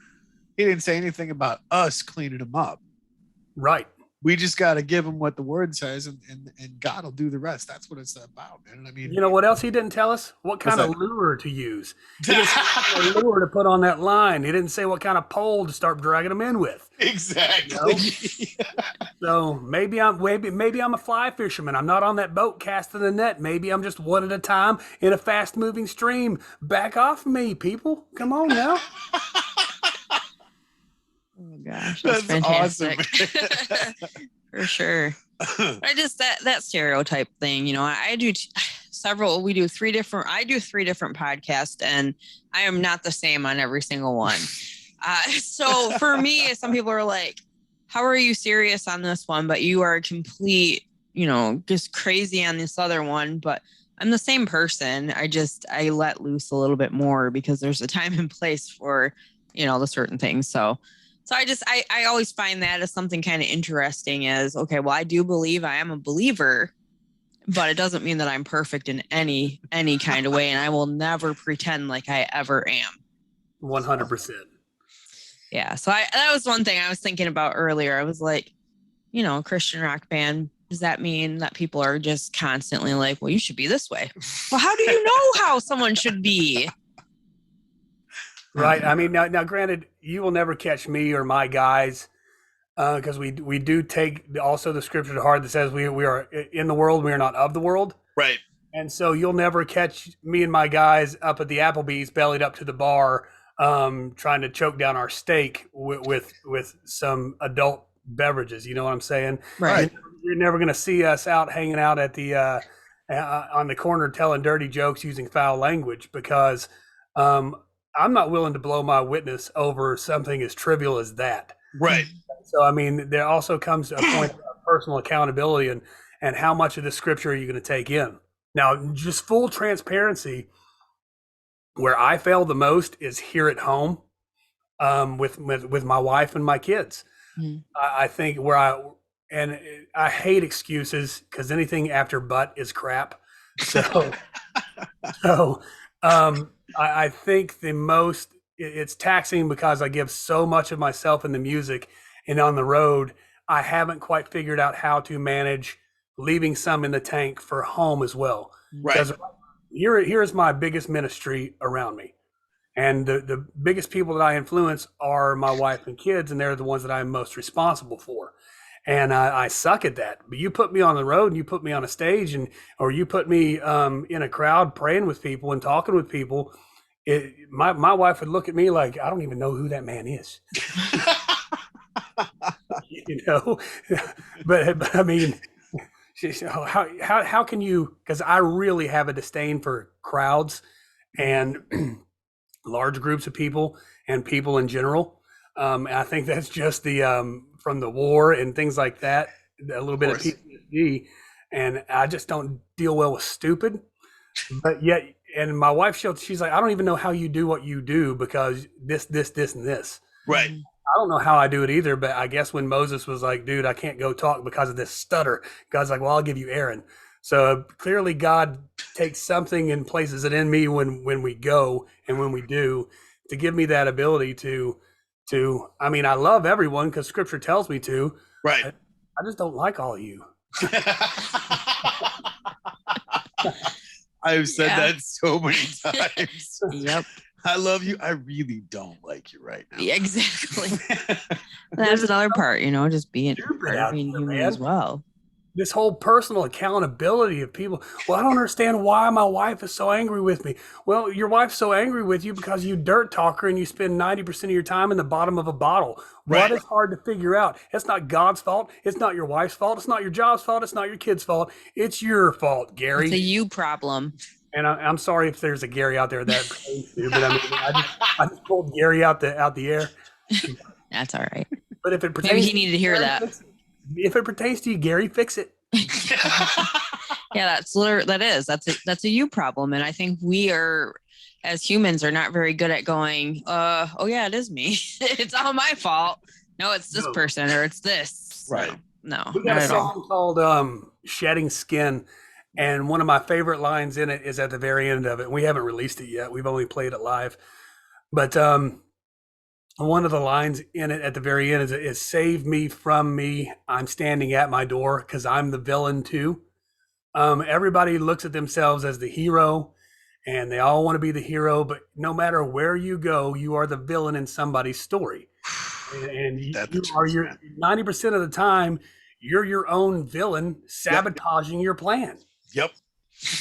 He didn't say anything about us cleaning them up. Right. We just got to give them what the word says, and God will do the rest. That's what it's about, man. I mean, you know what else he didn't tell us? What kind of lure to use. He didn't say what kind of lure to put on that line. He didn't say what kind of pole to start dragging them in with. Exactly. You know? So maybe I'm a fly fisherman. I'm not on that boat casting the net. Maybe I'm just one at a time in a fast moving stream. Back off me, people. Come on now. Oh gosh, that's fantastic. Awesome. For sure. I just that stereotype thing, you know, I do I do three different podcasts, and I am not the same on every single one. So for me, some people are like, how are you serious on this one, but you are complete, you know, just crazy on this other one? But I'm the same person. I let loose a little bit more because there's a time and place for, you know, the certain things. So I always find that as something kind of interesting as, okay, well, I do believe I am a believer, but it doesn't mean that I'm perfect in any kind of way. And I will never pretend like I ever am. 100%. Yeah. So that was one thing I was thinking about earlier. I was like, you know, Christian rock band, does that mean that people are just constantly like, well, you should be this way? Well, how do you know how someone should be? Right. I mean, now, granted, you will never catch me or my guys because we do take also the scripture to heart that says we are in the world, we are not of the world. Right. And so you'll never catch me and my guys up at the Applebee's bellied up to the bar trying to choke down our steak with some adult beverages. You know what I'm saying? Right. You're never going to see us out hanging out at the on the corner telling dirty jokes using foul language because I'm not willing to blow my witness over something as trivial as that. Right. So, I mean, there also comes a point of personal accountability and how much of the scripture are you going to take in? Now, just full transparency, where I fail the most is here at home with my wife and my kids. Mm. I think I hate excuses because anything after but is crap. So, I think the most it's taxing because I give so much of myself in the music and on the road. I haven't quite figured out how to manage leaving some in the tank for home as well. Right. Because here's my biggest ministry around me. And the biggest people that I influence are my wife and kids, and they're the ones that I'm most responsible for. And I suck at that. But you put me on the road and you put me on a stage or you put me in a crowd praying with people and talking with people. My wife would look at me like, I don't even know who that man is. You know, but I mean, how can you, because I really have a disdain for crowds and large groups of people and people in general. And I think that's just the from the war and things like that, a little bit of PTSD, and I just don't deal well with stupid. But yet, and my wife, she's like, I don't even know how you do what you do because this, and this. Right. I don't know how I do it either, but I guess when Moses was like, dude, I can't go talk because of this stutter, God's like, well, I'll give you Aaron. So clearly God takes something and places it in me when we go and when we do to give me that ability to, I mean, I love everyone because scripture tells me to. Right. I just don't like all of you. I've said that so many times. Yep. I love you. I really don't like you right now. Yeah, exactly. That's another part, you know, just being human as well. this whole personal accountability of people. Well, I don't understand why my wife is so angry with me. Well, your wife's so angry with you because you dirt talk her and you spend 90% of your time in the bottom of a bottle. Right. What is hard to figure out? It's not God's fault. It's not your wife's fault. It's not your job's fault. It's not your kid's fault. It's your fault, Gary. It's a you problem. And I'm sorry if there's a Gary out there that pertains to, but I mean, I just pulled Gary out the air. That's all right. But if it pertains, Maybe he needed to hear that. If it pertains to you, Gary, fix it. Yeah, that's a you problem. And I think we are, as humans, are not very good at going, oh yeah, it is me. It's all my fault. No, it's this person or it's this. Right. No, We got a song called Shedding Skin. And one of my favorite lines in it is at the very end of it. We haven't released it yet. We've only played it live. But one of the lines in it at the very end is save me from me. I'm standing at my door because I'm the villain too. Everybody looks at themselves as the hero and they all want to be the hero. But no matter where you go, you are the villain in somebody's story. And you are your 90% of the time, you're your own villain sabotaging your plan. Yep.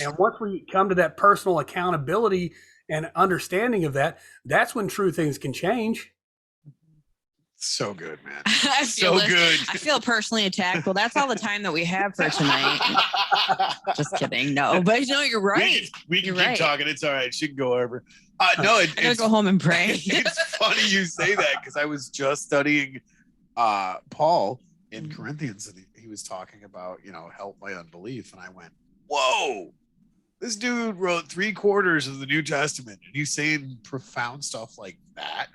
And once we come to that personal accountability and understanding of that, that's when true things can change. So good, man. I So good. I feel personally attacked. Well, that's all the time that we have for tonight. Just kidding. No, but no, you're right. We can You're keep right. talking. It's all right. She can go over. No, I gotta go home and pray. It's funny you say that because I was just studying Paul in Corinthians, and he was talking about, help my unbelief, and I went, whoa, this dude wrote 3/4 of the New Testament, and he's saying profound stuff like that.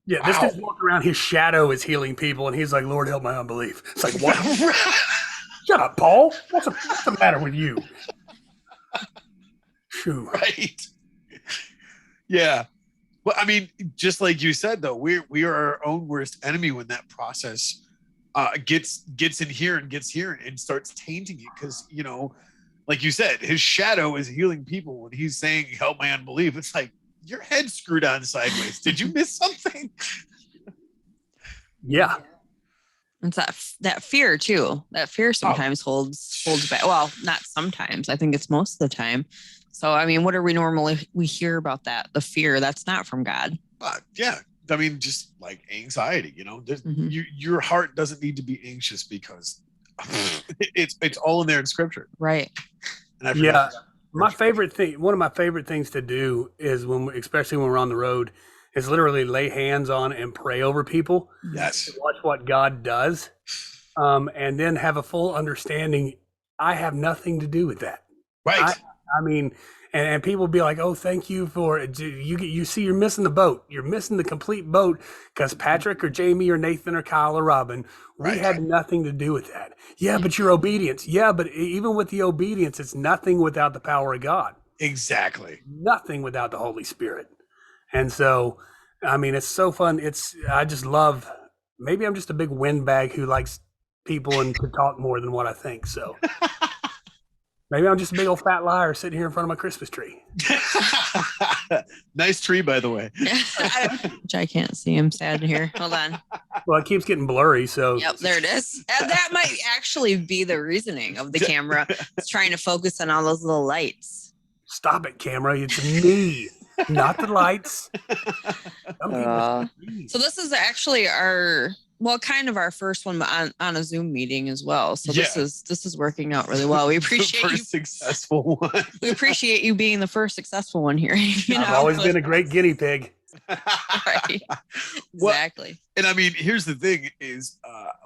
Yeah, this dude's walking around, his shadow is healing people, and he's like, Lord, help my unbelief. It's like, what? Shut up, Paul. What's the matter with you? Shoot. Right. Yeah. Well, I mean, just like you said, though, we are our own worst enemy when that process gets in here and starts tainting it, because like you said, his shadow is healing people when he's saying help my unbelief. It's like your head's screwed on sideways. Did you miss something? Yeah. It's that fear too. That fear sometimes holds back. Well, not sometimes. I think it's most of the time. So, I mean, what are we hear about that? The fear, that's not from God. Yeah. I mean, just like anxiety, your heart doesn't need to be anxious because it's all in there in scripture. Right. And one of my favorite things to do is especially when we're on the road, is literally lay hands on and pray over people. Yes. Watch what God does. And then have a full understanding. I have nothing to do with that. Right. I mean, and people be like, oh, thank you for it. You see, you're missing the boat. You're missing the complete boat because Patrick or Jamie or Nathan or Kyle or Robin, we had nothing to do with that. Yeah, but your obedience. Yeah, but even with the obedience, it's nothing without the power of God. Exactly. Nothing without the Holy Spirit. And so, I mean, it's so fun. I just love, maybe I'm just a big windbag who likes people and to talk more than what I think. So maybe I'm just a big old fat liar sitting here in front of my Christmas tree. Nice tree, by the way. Which I can't see. I'm sad here. Hold on. Well, it keeps getting blurry. So Yep, there it is. That might actually be the reasoning of the camera. It's trying to focus on all those little lights. Stop it, camera. It's me, not the lights. So this is actually kind of our first one on a Zoom meeting as well. So this is working out really well. We appreciate the first successful one. We appreciate you being the first successful one here. I've always been a great guinea pig. Right. Exactly. And I mean, here's the thing: is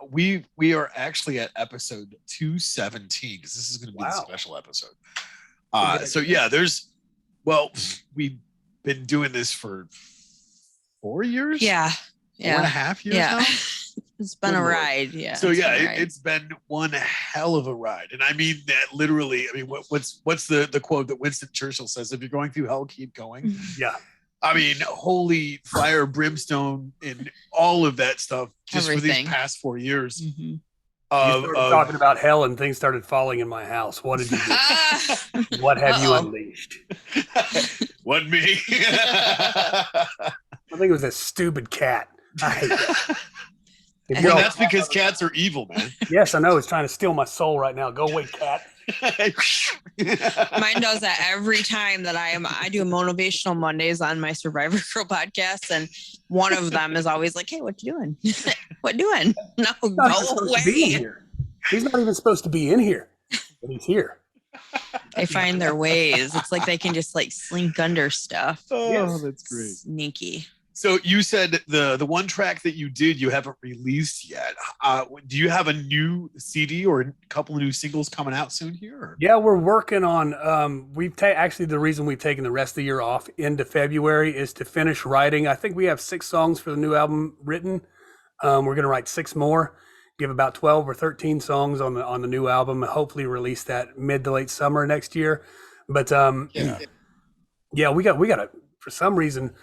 we are actually at episode 217 because this is going to be a special episode. So yeah, we've been doing this for 4 years. Yeah. 4.5 years now. It's been a ride. Yeah. So it's been one hell of a ride. And I mean that literally. I mean, what's the quote that Winston Churchill says? If you're going through hell, keep going. Yeah. I mean, holy fire, brimstone, and all of that stuff just for these past 4 years. Mm-hmm. Talking about hell and things started falling in my house. What did you do? What have you unleashed? Wasn't me. I think it was that stupid cat. I hate that. If Well, y'all- that's because cats are evil, man. yes, I know. It's trying to steal my soul right now. Go away, cat. Mine does that every time that I do motivational Mondays on my Survivor Girl podcast, and one of them is always like, "Hey, what you doing? What doing? No, He's not even go supposed to be in away." here. He's not even supposed to be in here, but he's here. They find their ways. It's like they can just like slink under stuff. Oh, Yes. that's great. Sneaky. So you said the one track that you did you haven't released yet. Do you have a new CD or a couple of new singles coming out soon here? Or? Yeah, we're working on. Actually the reason we've taken the rest of the year off into February is to finish writing. I think we have 6 songs for the new album written. We're going to write 6 more. Give about 12 or 13 songs on the new album, and hopefully release that mid to late summer next year. But yeah, we got to, for some reason,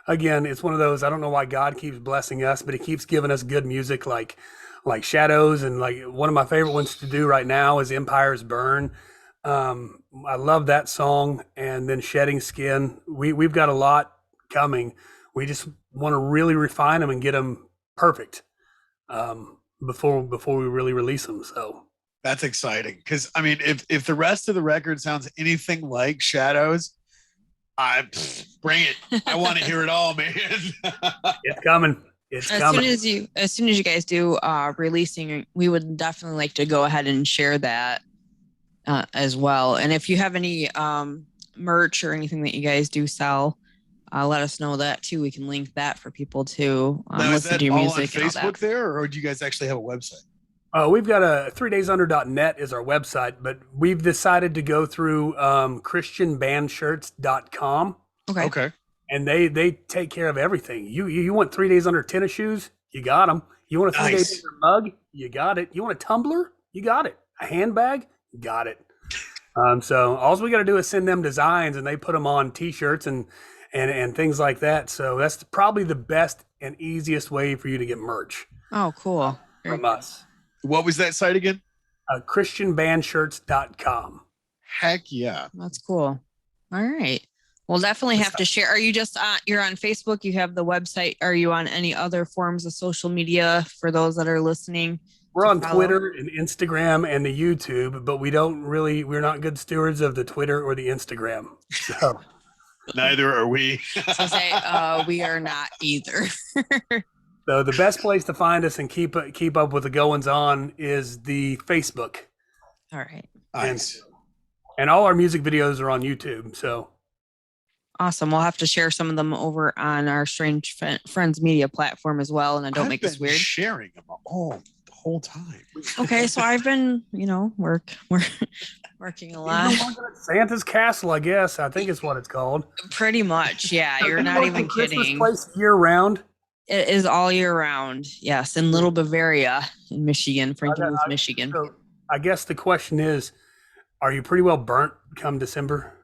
again, it's one of those, I don't know why God keeps blessing us, but he keeps giving us good music like Shadows, and like one of my favorite ones to do right now is Empires Burn. I love that song, and then Shedding Skin. We've got a lot coming. We just want to really refine them and get them perfect. Before we really release them. So That's exciting because I mean, if the rest of the record sounds anything like Shadows, bring it. I want to hear it all, man. it's coming. It's coming. As soon as you guys do releasing, we would definitely like to go ahead and share that as well. And if you have any merch or anything that you guys do sell, let us know that too. We can link that for people to Now, is listen that to your all on music and all Facebook that. there, or do you guys actually have a website? We've got a 3daysunder.net is our website, but we've decided to go through christianbandshirts.com, Okay. and they take care of everything. You want 3 days under tennis shoes? You got them. You want a 3 days Nice. under mug? You got it. You want a tumbler? You got it. A handbag? You got it. So all we got to do is send them designs, and they put them on t-shirts and things like that. So that's probably the best and easiest way for you to get merch Oh, cool. Very from cool. us. What was that site again? christianbandshirts.com. Heck yeah. That's cool. All right. We'll definitely have to share. Are you just you're on Facebook? You have the website. Are you on any other forms of social media for those that are listening? We're to on follow? Twitter and Instagram and the YouTube, but we're not good stewards of the Twitter or the Instagram. So Neither are we. So say we are not either. so the best place to find us and keep up with the goings on is the Facebook. All right. Nice. And all our music videos are on YouTube. So Awesome. We'll have to share some of them over on our Strange Friends media platform as well. And then don't I've make this been weird. sharing them all the whole time. Okay. So I've been, we're working a lot. Santa's Castle, I guess. I think is what it's called. Pretty much. Yeah. You're not even Christmas kidding. place year round. It is all year round. Yes. In Little Bavaria in Michigan, Frankenmuth, Michigan. So I guess the question is, are you pretty well burnt come December?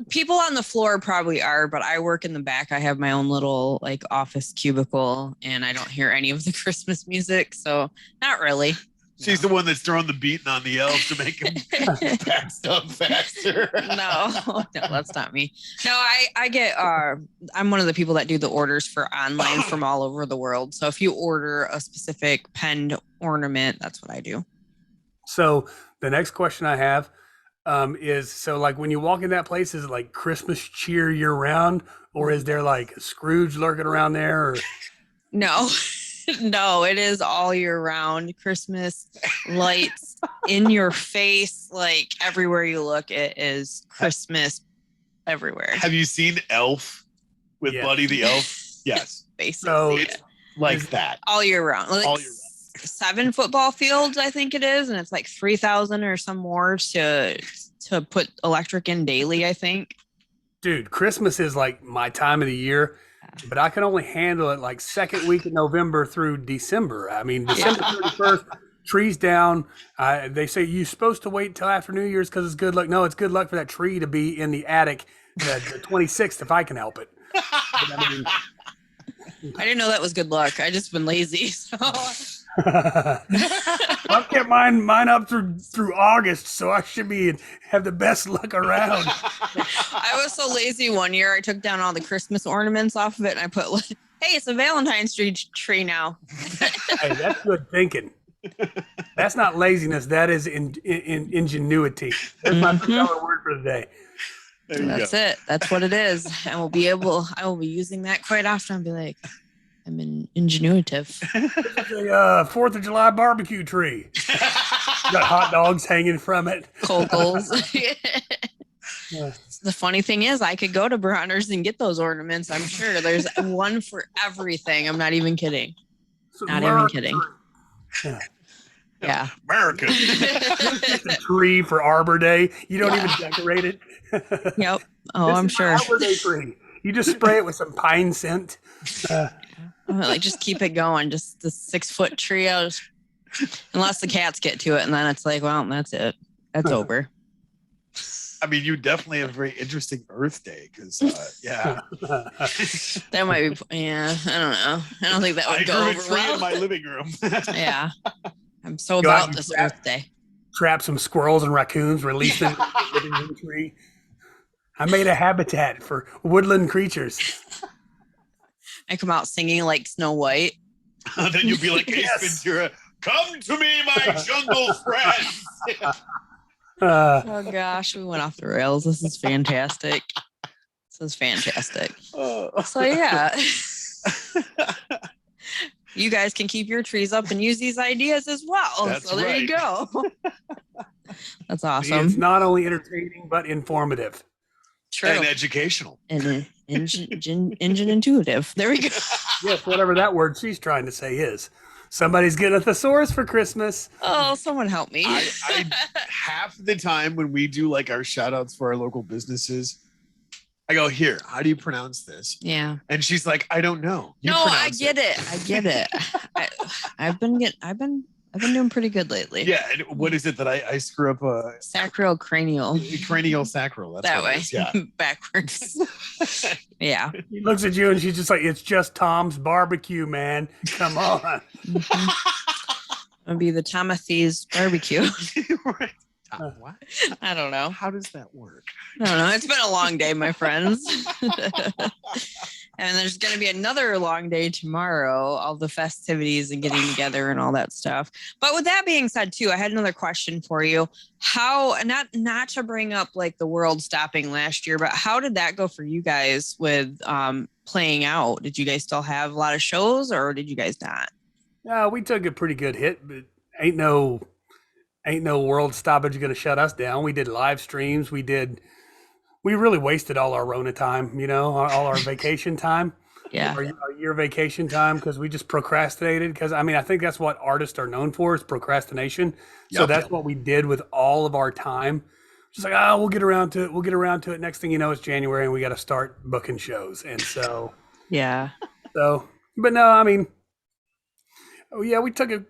People on the floor probably are, but I work in the back. I have my own little office cubicle, and I don't hear any of the Christmas music, so not really. She's the one that's throwing the beating on the elves to make them pack stuff faster. No, that's not me. No, I get I'm one of the people that do the orders for online from all over the world. So if you order a specific penned ornament, that's what I do. So the next question I have is, so like when you walk in that place, is it like Christmas cheer year round, or is there like Scrooge lurking around there? Or? No, no, it is all year round. Christmas lights in your face, like everywhere you look, it is Christmas everywhere. Have you seen Elf with Yeah. Buddy the Elf? Yes. Basically, So yeah. It's like that. all year round. Like All year round. 7 football fields, I think it is, and it's like 3,000 or some more to put electric in daily, I think. Dude, Christmas is like my time of the year, but I can only handle it like second week of November through December. I mean, December 31st, trees down. They say you're supposed to wait till after New Year's because it's good luck. No, it's good luck for that tree to be in the attic the 26th if I can help it. But, I mean, I didn't know that was good luck. I just been lazy. So I've kept mine up through August, so I should have the best luck around. I was so lazy one year. I took down all the Christmas ornaments off of it, and I put Hey, it's a Valentine's tree now. Hey, that's good thinking. That's not laziness. That is ingenuity. There's my $3 word for the day. There you That's go. it. That's what it is. I will be using that quite often. I'll be like, I'm ingenuitive. This is a 4th of July barbecue tree. Got hot dogs hanging from it. Kogels. Yeah. The funny thing is, I could go to Bronner's and get those ornaments. I'm sure there's one for everything. I'm not even kidding. Not even kidding. Yeah. Yeah. America. Just a tree for Arbor Day. You don't even decorate it. Yep. Oh, This I'm is my sure. Arbor Day tree. You just spray it with some pine scent. Like just keep it going. Just the 6-foot tree. Unless the cats get to it, and then it's like, well, that's it. That's over. I mean, you definitely have a very interesting Earth Day because, yeah. That might be. Yeah, I don't know. I don't think that would I go grew a over tree well. in my living room. Yeah, I'm so Go out about and this trap- Earth Day. Trap some squirrels and raccoons, release them in the living room tree. I made a habitat for woodland creatures. I come out singing like Snow White. Then you'll be like, Ace Yes. Ventura, come to me, my jungle friends. Oh gosh, we went off the rails. This is fantastic. This is fantastic. So yeah. You guys can keep your trees up and use these ideas as well. That's so there you go. That's awesome. It's not only entertaining, but informative. True. And educational. And engine intuitive. There we go. Yes, whatever that word she's trying to say is. Somebody's getting a thesaurus for Christmas. Oh, someone help me. I half the time when we do like our shout outs for our local businesses, I go, here, how do you pronounce this? Yeah. And she's like, I don't know. You No, I pronounce get it. I get it. I've been doing pretty good lately. Yeah. And what is it that I screw up? Sacrocranial. Cranial sacral. That's That what it way. is, yeah. Backwards. Yeah. He looks at you and she's just like, it's just Tom's barbecue, man. Come on. It'll be the Timothy's barbecue. Right. What? I don't know. How does that work? I don't know. It's been a long day, my friends. And there's going to be another long day tomorrow, all the festivities and getting together and all that stuff. But with that being said, too, I had another question for you. How, not to bring up like the world stopping last year, but how did that go for you guys with playing out? Did you guys still have a lot of shows or did you guys not? We took a pretty good hit, but ain't no world stoppage going to shut us down. We did live streams. We really wasted all our Rona time, all our vacation time. Yeah. Our year vacation time because we just procrastinated. Because I think that's what artists are known for is procrastination. So that's what we did with all of our time. Just like, we'll get around to it. We'll get around to it. Next thing you know, it's January and we got to start booking shows. And so, yeah. So, but no, we took a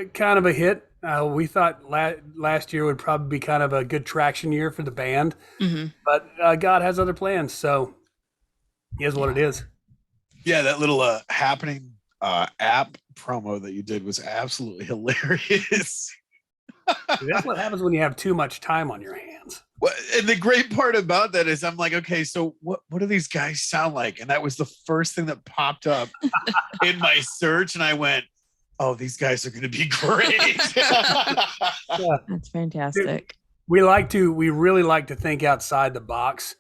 kind of a hit. We thought last year would probably be kind of a good traction year for the band, but God has other plans. So, here's what it is. Yeah, that little happening app promo that you did was absolutely hilarious. That's what happens when you have too much time on your hands. Well, and the great part about that is I'm like, okay, so what do these guys sound like? And that was the first thing that popped up in my search, and I went, oh, these guys are going to be great. That's fantastic. We really like to think outside the box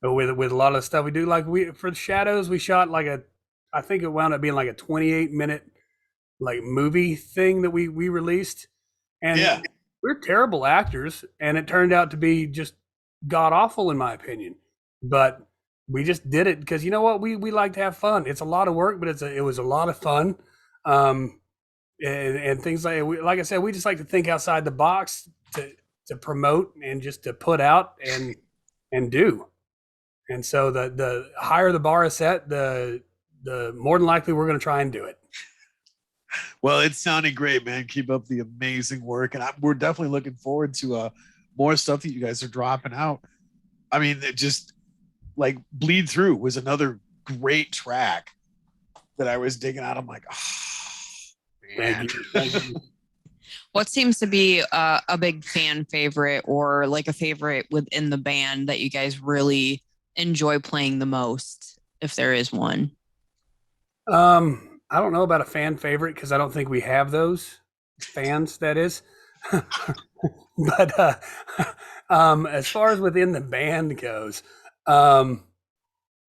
with a lot of stuff we do. Like for the Shadows, we shot I think it wound up being like a 28-minute like movie thing that we released. And we're terrible actors, and it turned out to be just god awful in my opinion. But we just did it because you know what? We like to have fun. It's a lot of work, but it was a lot of fun. And things like I said, we just like to think outside the box to promote and just to put out and do. And so the higher the bar is set, the more than likely we're going to try and do it. Well, it's sounding great, man. Keep up the amazing work, and we're definitely looking forward to more stuff that you guys are dropping out. I mean, it just like Bleed Through was another great track that I was digging out. I'm like, man. Thank you. What seems to be a big fan favorite or like a favorite within the band that you guys really enjoy playing the most, if there is one? I don't know about a fan favorite because I don't think we have those fans. That is, but as far as within the band goes, um,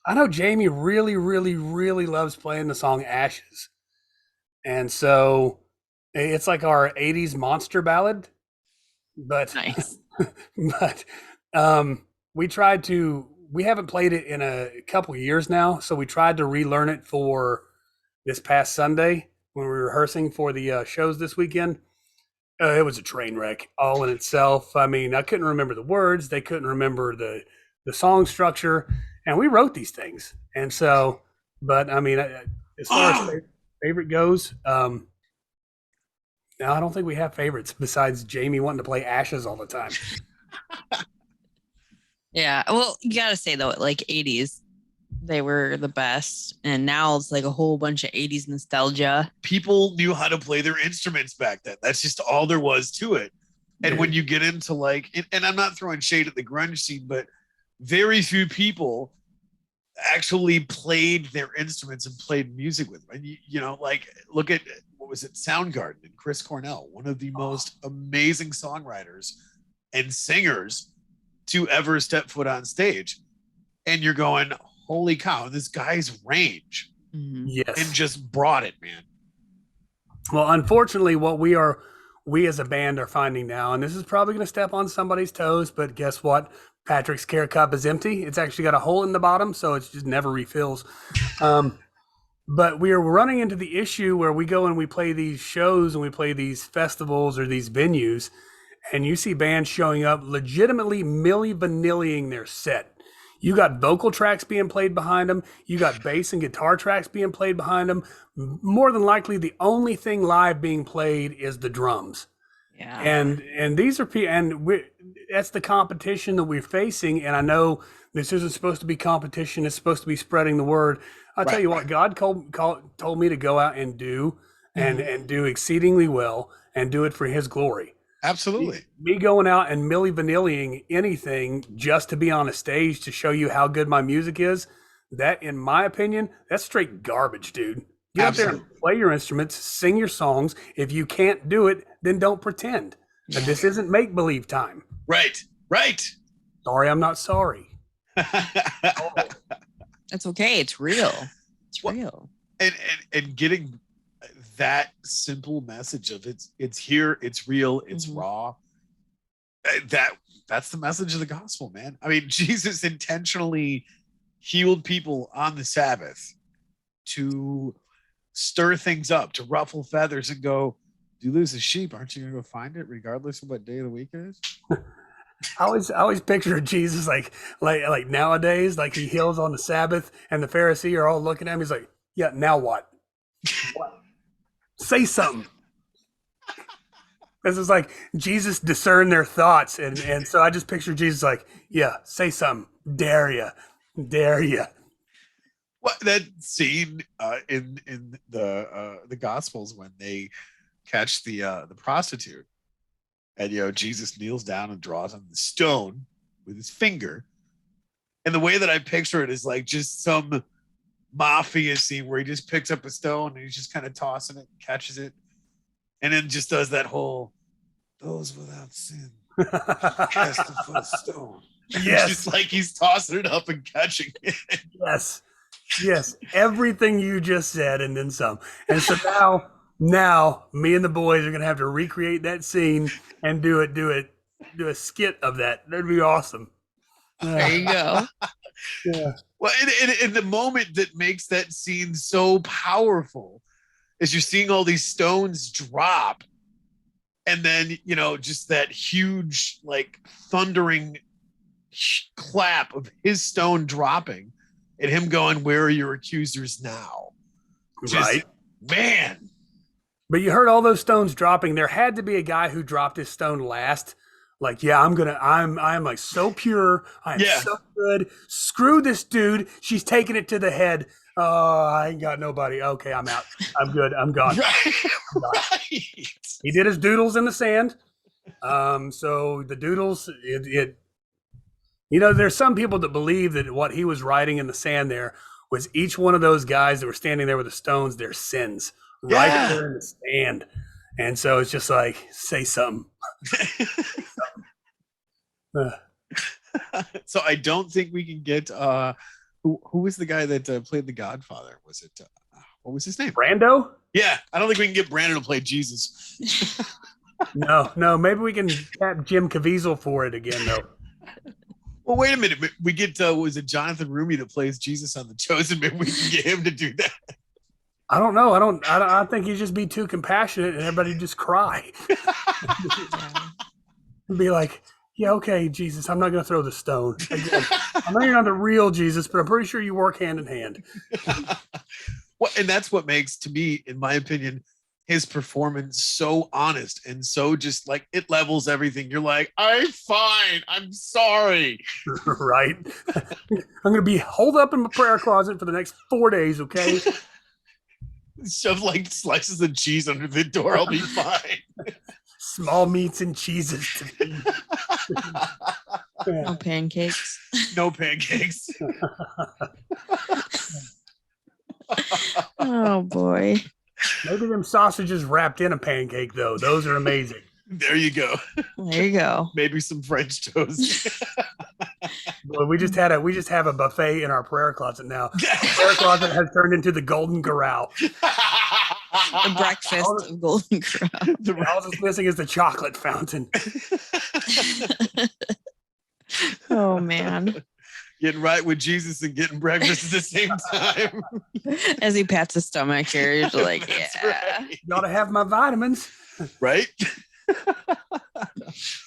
I know Jamie really, really, really loves playing the song "Ashes," and so it's like our '80s monster ballad. But Nice. but um, we tried to. We haven't played it in a couple of years now, so we tried to relearn it for this past Sunday when we were rehearsing for the shows this weekend. It was a train wreck all in itself. I mean, I couldn't remember the words. They couldn't remember the song structure, and we wrote these things. And so, but I mean, as far as favorite goes, no, I don't think we have favorites besides Jamie wanting to play Ashes all the time. Yeah. Well, you gotta say though, like 80s, they were the best. And now it's like a whole bunch of 80s nostalgia. People knew how to play their instruments back then. That's just all there was to it. And when you get into like, and I'm not throwing shade at the grunge scene, but very few people actually played their instruments and played music with them. And you know, like look at what was it, Soundgarden and Chris Cornell, one of the most amazing songwriters and singers to ever step foot on stage. And you're going, holy cow, this guy's range. Yes. And just brought it, man. Well, unfortunately, what we as a band are finding now, and this is probably going to step on somebody's toes, but guess what? Patrick's care cup is empty. It's actually got a hole in the bottom, so it just never refills. But we are running into the issue where we go and we play these shows and we play these festivals or these venues, and you see bands showing up legitimately Milli Vanilli-ing their set. You got vocal tracks being played behind them. You got bass and guitar tracks being played behind them. More than likely, the only thing live being played is the drums. Yeah. And these are that's the competition that we're facing. And I know this isn't supposed to be competition. It's supposed to be spreading the word. I'll tell you what, God told me to go out and do and do exceedingly well and do it for His glory. Absolutely. Me going out and Milli Vanilli-ing anything just to be on a stage to show you how good my music is, that, in my opinion, that's straight garbage, dude. Get out there and play your instruments, sing your songs. If you can't do it, then don't pretend. But this isn't make-believe time. Right. Sorry, I'm not sorry. That's okay. It's real. It's real. And getting that simple message of it's here, it's real, it's raw. That's the message of the gospel, man. I mean, Jesus intentionally healed people on the Sabbath to stir things up, to ruffle feathers and go, you lose a sheep, aren't you gonna go find it regardless of what day of the week it is? I always picture Jesus like nowadays, like he heals on the Sabbath and the Pharisee are all looking at him. He's like, yeah, now what? What? Say something. This is like Jesus discerned their thoughts. And so I just picture Jesus like, yeah, say something. Dare ya. What that scene in the Gospels when they catch the prostitute, and Jesus kneels down and draws on the stone with his finger, and the way that I picture it is like just some mafia scene where he just picks up a stone and he's just kind of tossing it, catches it, and then just does that whole "those without sin cast the first stone." Yes, it's just like he's tossing it up and catching it. Yes, everything you just said and then some. And so now me and the boys are gonna have to recreate that scene and do a skit of that. That'd be awesome. There you go. Yeah. Well, and the moment that makes that scene so powerful is you're seeing all these stones drop, and then just that huge like thundering clap of his stone dropping and him going, "Where are your accusers now?" Right, man. But you heard all those stones dropping. There had to be a guy who dropped his stone last. Like, yeah, I'm like so pure. I'm so good. Screw this dude. She's taking it to the head. Oh, I ain't got nobody. Okay, I'm out. I'm good. I'm gone. Right. He did his doodles in the sand. So the doodles, there's some people that believe that what he was writing in the sand there was each one of those guys that were standing there with the stones, their sins right Yeah. there in the stand. And so it's just like, say something. So I don't think we can get who was the guy that played the Godfather? Was it what was his name? Brando? Yeah, I don't think we can get Brandon to play Jesus. No, maybe we can tap Jim Caviezel for it again though. Well, wait a minute. We get was it Jonathan Rumi that plays Jesus on The Chosen? Maybe we can get him to do that. I don't know. I think he'd just be too compassionate and everybody just cry. Be like, yeah, okay, Jesus, I'm not going to throw the stone. Again, I know you're not the real Jesus, but I'm pretty sure you work hand in hand. Well, and that's what makes, to me, in my opinion, his performance so honest and so just like it levels everything. You're like, I'm fine. I'm sorry. Right? I'm going to be holed up in my prayer closet for the next 4 days, okay? Shove like slices of cheese under the door. I'll be fine. Small meats and cheeses. No pancakes. No pancakes. Oh boy. Maybe them sausages wrapped in a pancake, though. Those are amazing. There you go. There you go. Maybe some French toast. Well, we just have a buffet in our prayer closet now. The prayer closet has turned into the Golden Corral. The breakfast of Golden Corral. All that's missing is the chocolate fountain. Oh man. Getting right with Jesus and getting breakfast at the same time. As he pats his stomach here, you're just like, That's yeah. right. Gotta have my vitamins. Right?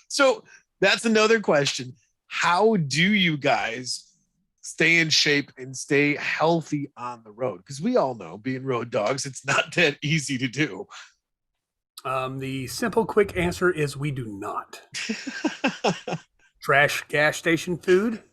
So that's another question. How do you guys stay in shape and stay healthy on the road? Because we all know, being road dogs, it's not that easy to do. The simple, quick answer is we do not. Trash gas station food.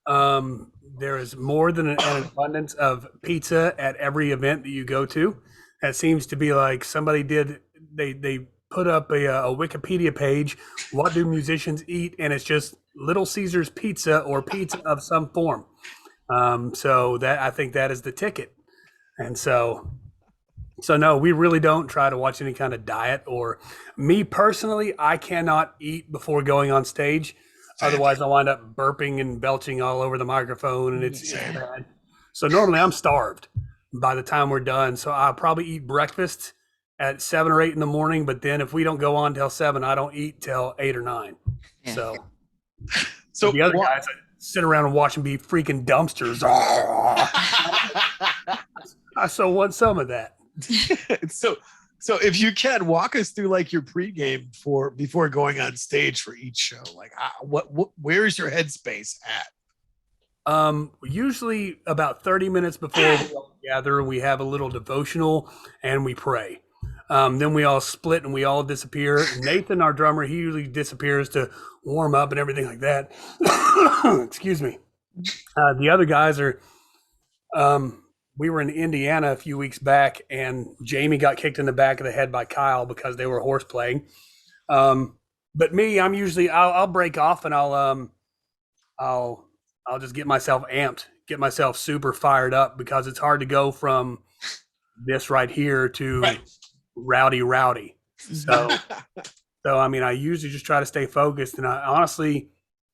There is more than an abundance of pizza at every event that you go to. That seems to be like somebody did. They put up a Wikipedia page. What do musicians eat? And it's just Little Caesars pizza or pizza of some form. So that I think that is the ticket. And so no, we really don't try to watch any kind of diet. Or me personally, I cannot eat before going on stage. Otherwise, I wind up burping and belching all over the microphone, and it's bad. So normally I'm starved by the time we're done. So I'll probably eat breakfast at 7 or 8 in the morning. But then if we don't go on till 7, I don't eat till 8 or 9. Yeah. So the other guys sit around and watch them be freaking dumpsters. I so want some of that. So if you can walk us through like your pregame before going on stage for each show, like where's your headspace at? Usually about 30 minutes before we all gather, we have a little devotional and we pray. Then we all split and we all disappear. Nathan, our drummer, he usually disappears to warm up and everything like that. Excuse me. The other guys are, we were in Indiana a few weeks back and Jamie got kicked in the back of the head by Kyle because they were horse playing. But me, I'm usually, I'll break off and I'll just get myself amped, get myself super fired up because it's hard to go from this right here to rowdy. So I mean, I usually just try to stay focused. And I honestly,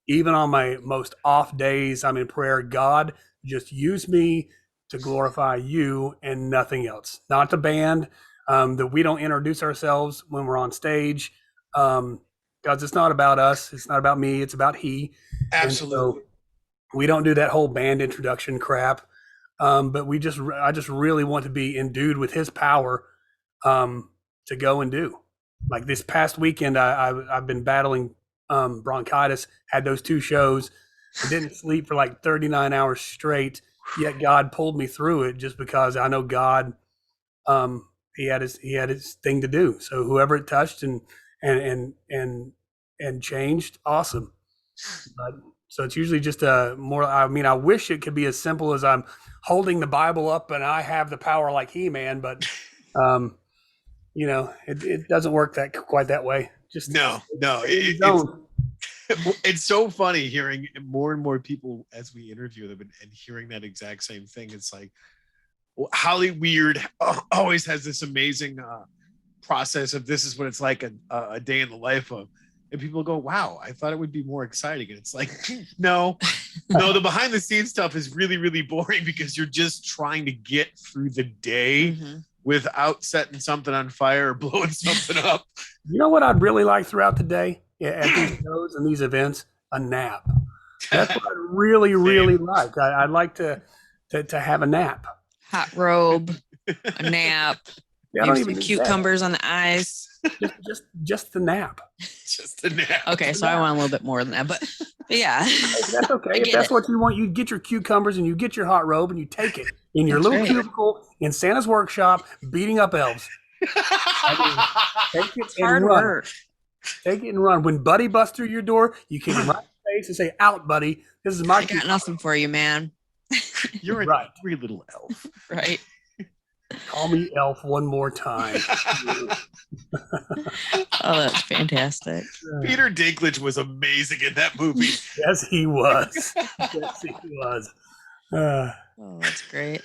even on my most off days, I'm in prayer, God, just use me to glorify you and nothing else. Not the band, that we don't introduce ourselves when we're on stage. Because it's not about us. It's not about me. It's about he. Absolutely. So we don't do that whole band introduction crap. But I just really want to be endued with his power to go and do. Like this past weekend, I've been battling bronchitis, had those 2 shows. I didn't sleep for like 39 hours straight, yet God pulled me through it just because I know God, he had his thing to do. So whoever it touched and changed, awesome. So it's usually just I wish it could be as simple as I'm holding the Bible up and I have the power like He-Man, but it doesn't work quite that way. Just no. It's so funny hearing more and more people as we interview them and hearing that exact same thing. It's like Holly Weird always has this amazing process of this is what it's like a day in the life of. And people go, wow, I thought it would be more exciting. And it's like, no, the behind the scenes stuff is really, really boring because you're just trying to get through the day without setting something on fire or blowing something up. You know what I'd really like throughout the day at these shows and these events? A nap. That's what I really, really like. I'd like to have a nap. Hot robe, a nap, Yeah, I maybe don't some even cucumbers on the eyes. just the nap. Just a nap. Okay, so I want a little bit more than that, but yeah. That's okay. I If get that's it. what you want, you get your cucumbers and you get your hot robe and you take it in your That's little right. cubicle in Santa's workshop, beating up elves. Take it It's and hard run. work. Take it and run. When Buddy busts through your door, you kick him right in the face and say, "Out, Buddy! This is my I got nothing for you, man. You're Right. a angry little elf. Right. Call me Elf one more time." Oh, that's fantastic. Peter Dinklage was amazing in that movie. Yes, he was. Yes, he was. Oh, that's great.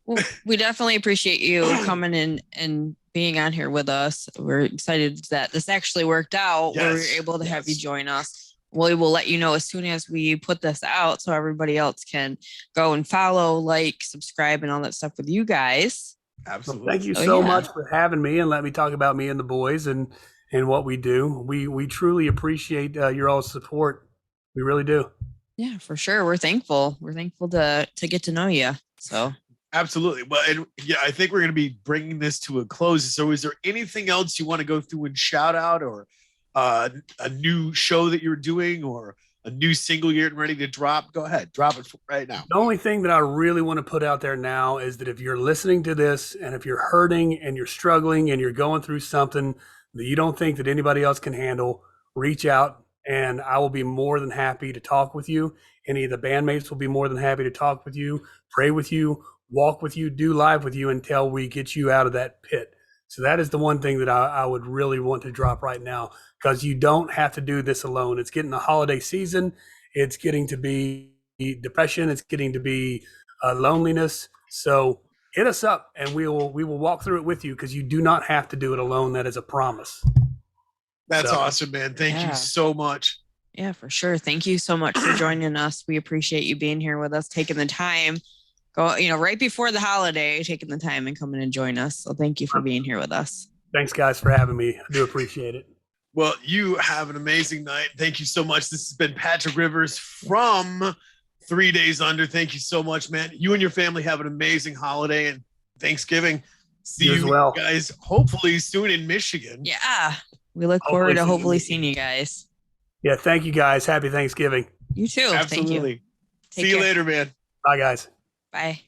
Well, we definitely appreciate you coming in and being on here with us. We're excited that this actually worked out where we were Yes, able to have you yes. join us. We will let you know as soon as we put this out so everybody else can go and follow, like, subscribe, and all that stuff with you guys. Absolutely. Thank you Oh, so yeah. much for having me and let me talk about me and the boys and what we do. We truly appreciate your all's support. We really do. Yeah, for sure. We're thankful. We're thankful to get to know you. So Absolutely. Well, and yeah, I think we're going to be bringing this to a close. So is there anything else you want to go through and shout out, or a new show that you're doing, or a new single you're getting ready to drop? Go ahead. Drop it right now. The only thing that I really want to put out there now is that if you're listening to this and if you're hurting and you're struggling and you're going through something that you don't think that anybody else can handle, reach out and I will be more than happy to talk with you. Any of the bandmates will be more than happy to talk with you, pray with you, walk with you, do live with you until we get you out of that pit. So that is the one thing that I would really want to drop right now, because you don't have to do this alone. It's getting the holiday season. It's getting to be depression. It's getting to be loneliness. So hit us up and we will walk through it with you, because you do not have to do it alone. That is a promise. That's So- awesome, man. Thank Yeah. you so much. yeah, for sure. Thank you so much for joining us. We appreciate you being here with us, taking the time, right before the holiday, taking the time and coming and join us. So thank you for being here with us. Thanks, guys, for having me. I do appreciate it. Well, you have an amazing night. Thank you so much. This has been Patrick Rivers from 3 Days Under. Thank you so much, man. You and your family have an amazing holiday and Thanksgiving. See You as you well. guys hopefully soon in Michigan. Yeah. We look Hopefully forward to see you. hopefully seeing you guys. Yeah, thank you, guys. Happy Thanksgiving. You too. Thank you. Absolutely. Take See you care. later, man. Bye, guys. Bye.